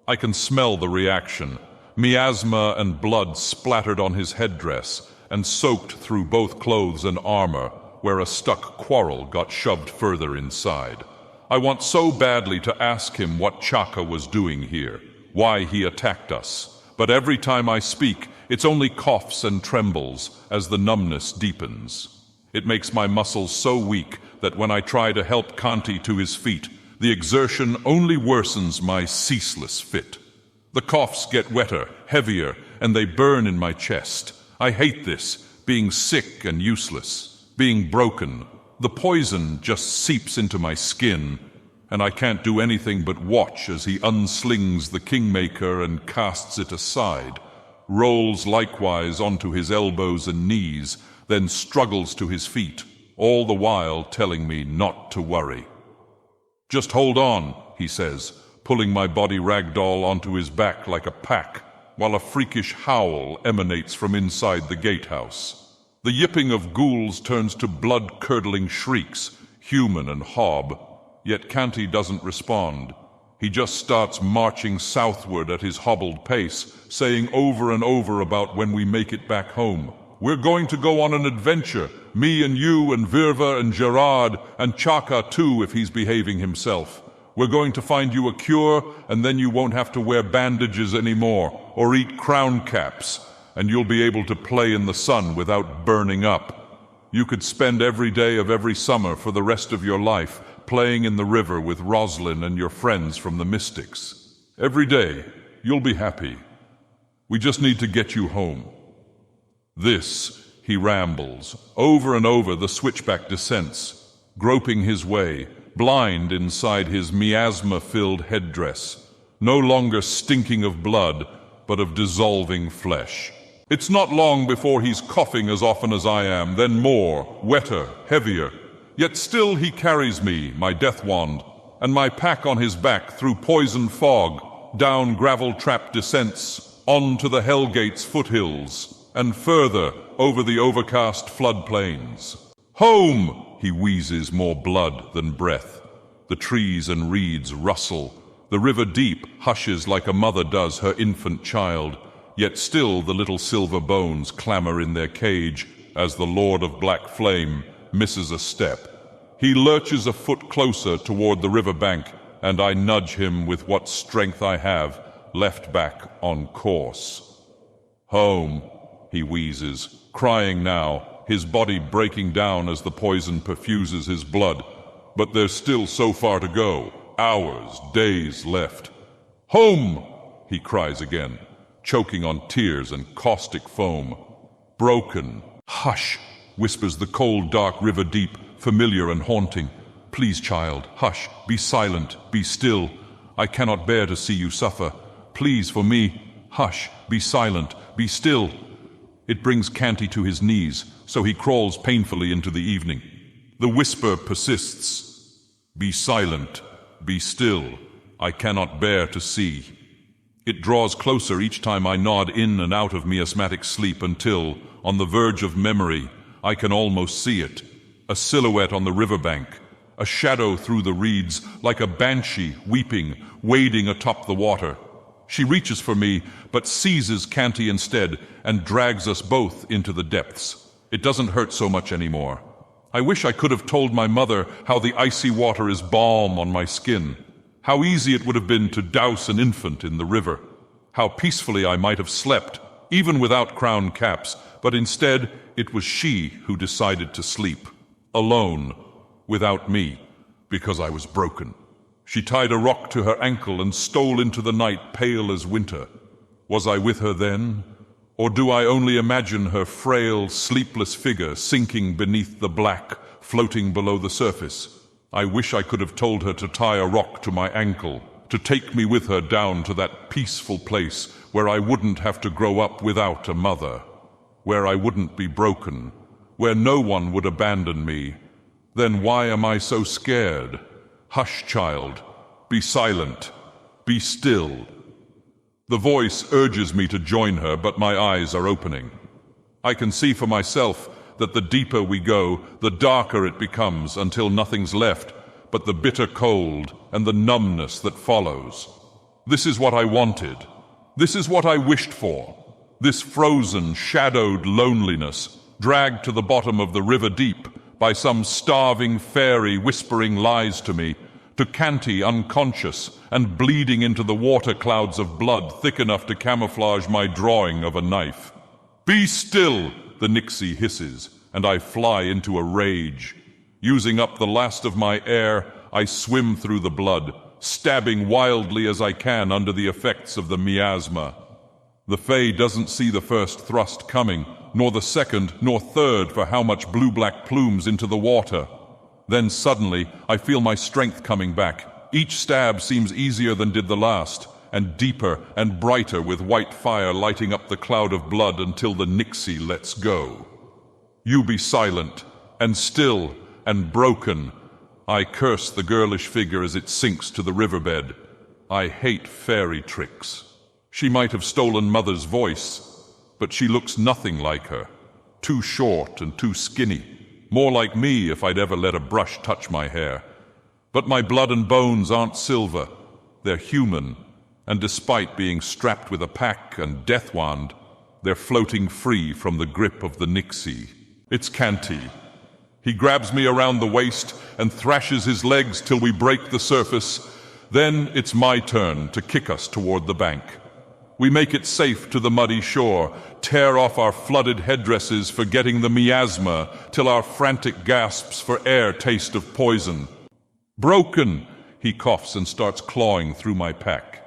I can smell the reaction. Miasma and blood splattered on his headdress and soaked through both clothes and armor, where a stuck quarrel got shoved further inside. I want so badly to ask him what Chaka was doing here, why he attacked us, but every time I speak, It's only coughs and trembles as the numbness deepens. It makes my muscles so weak that when I try to help Kanti to his feet, the exertion only worsens my ceaseless fit. The coughs get wetter, heavier, and they burn in my chest. I hate this, being sick and useless, being broken. The poison just seeps into my skin, and I can't do anything but watch as he unslings the kingmaker and casts it aside, rolls likewise onto his elbows and knees, then struggles to his feet, all the while telling me not to worry. "Just hold on," he says, pulling my body ragdoll onto his back like a pack, while a freakish howl emanates from inside the gatehouse. The yipping of ghouls turns to blood-curdling shrieks, human and hob, yet Kanti doesn't respond. He just starts marching southward at his hobbled pace, saying over and over about when we make it back home. "We're going to go on an adventure, me and you and Virva and Gerard and Chaka too if he's behaving himself. We're going to find you a cure, and then you won't have to wear bandages anymore or eat crown caps, and you'll be able to play in the sun without burning up. You could spend every day of every summer for the rest of your life playing in the river with Roslyn and your friends from the Mystics. Every day, you'll be happy. We just need to get you home." This, he rambles. Over and over the switchback descents, groping his way, blind inside his miasma-filled headdress, no longer stinking of blood, but of dissolving flesh. It's not long before he's coughing as often as I am, then more, wetter, heavier. Yet still he carries me, my death wand, and my pack on his back through poison fog, down gravel-trap descents, on to the Hellgate's foothills, and further over the overcast floodplains. "Home!" he wheezes, more blood than breath. The trees and reeds rustle. The river deep hushes like a mother does her infant child, yet still the little silver bones clamor in their cage as the Lord of Black Flame misses a step. He lurches a foot closer toward the river bank, and I nudge him with what strength I have, left back on course. "Home," he wheezes, crying now, his body breaking down as the poison perfuses his blood. But there's still so far to go, hours, days left. "Home!" he cries again, choking on tears and caustic foam. "Broken." "Hush," whispers the cold, dark river deep, familiar and haunting. "Please, child, hush, be silent, be still. I cannot bear to see you suffer. Please, for me, hush, be silent, be still." It brings Kanti to his knees, so he crawls painfully into the evening. The whisper persists. "Be silent, be still. I cannot bear to see." It draws closer each time I nod in and out of miasmatic sleep until, on the verge of memory, I can almost see it. A silhouette on the riverbank, a shadow through the reeds, like a banshee weeping, wading atop the water. She reaches for me, but seizes Kanti instead and drags us both into the depths. It doesn't hurt so much anymore. I wish I could have told my mother how the icy water is balm on my skin, how easy it would have been to douse an infant in the river, how peacefully I might have slept, even without crown caps, but instead it was she who decided to sleep, alone, without me, because I was broken. She tied a rock to her ankle and stole into the night pale as winter. Was I with her then? Or do I only imagine her frail, sleepless figure sinking beneath the black, floating below the surface? I wish I could have told her to tie a rock to my ankle, to take me with her down to that peaceful place where I wouldn't have to grow up without a mother, where I wouldn't be broken, where no one would abandon me. Then why am I so scared? Hush, child. Be silent. Be still. The voice urges me to join her, but my eyes are opening. I can see for myself that the deeper we go, the darker it becomes until nothing's left but the bitter cold and the numbness that follows. This is what I wanted. This is what I wished for. This frozen, shadowed loneliness, dragged to the bottom of the river deep by some starving fairy whispering lies to me, to Kanti unconscious and bleeding into the water clouds of blood thick enough to camouflage my drawing of a knife. "Be still," the Nixie hisses, and I fly into a rage. Using up the last of my air, I swim through the blood, stabbing wildly as I can under the effects of the miasma. The Fae doesn't see the first thrust coming, nor the second, nor third for how much blue-black plumes into the water. Then suddenly, I feel my strength coming back. Each stab seems easier than did the last, and deeper and brighter with white fire lighting up the cloud of blood until the Nixie lets go. You be silent, and still, and broken. I curse the girlish figure as it sinks to the riverbed. I hate fairy tricks. She might have stolen Mother's voice, but she looks nothing like her. Too short and too skinny. More like me if I'd ever let a brush touch my hair. But my blood and bones aren't silver. They're human, and despite being strapped with a pack and death wand, they're floating free from the grip of the Nixie. It's Canty. He grabs me around the waist and thrashes his legs till we break the surface. Then it's my turn to kick us toward the bank. We make it safe to the muddy shore, tear off our flooded headdresses, forgetting the miasma, till our frantic gasps for air taste of poison. "Broken!" He coughs and starts clawing through my pack.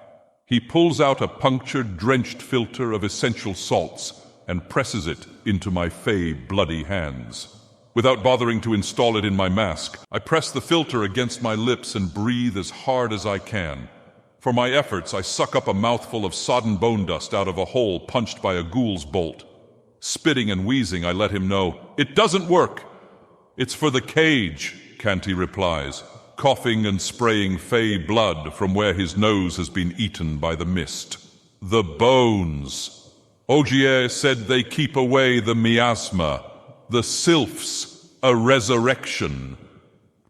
He pulls out a punctured, drenched filter of essential salts and presses it into my fey bloody hands. Without bothering to install it in my mask, I press the filter against my lips and breathe as hard as I can. For my efforts, I suck up a mouthful of sodden bone dust out of a hole punched by a ghoul's bolt. Spitting and wheezing, I let him know, "It doesn't work." "It's for the cage," Canty replies, coughing and spraying fey blood from where his nose has been eaten by the mist. "The bones. Ogier said they keep away the miasma, the sylphs, a resurrection."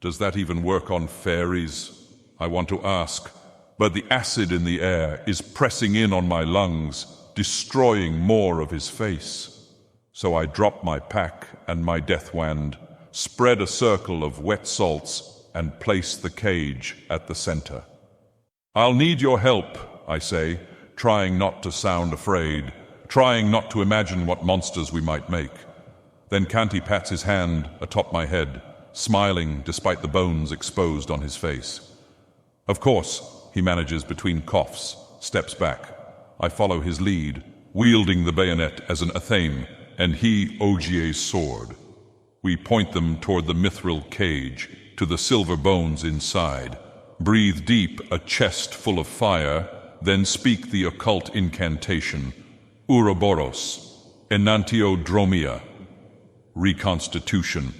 Does that even work on fairies? I want to ask. But the acid in the air is pressing in on my lungs, destroying more of his face. So I drop my pack and my death wand, spread a circle of wet salts, and place the cage at the center. "I'll need your help," I say, trying not to sound afraid, trying not to imagine what monsters we might make. Then Canty pats his hand atop my head, smiling despite the bones exposed on his face. "Of course," he manages between coughs, steps back. I follow his lead, wielding the bayonet as an athame, and he Ogier's sword. We point them toward the mithril cage, to the silver bones inside, breathe deep a chest full of fire, then speak the occult incantation, Ouroboros, Enantiodromia, reconstitution.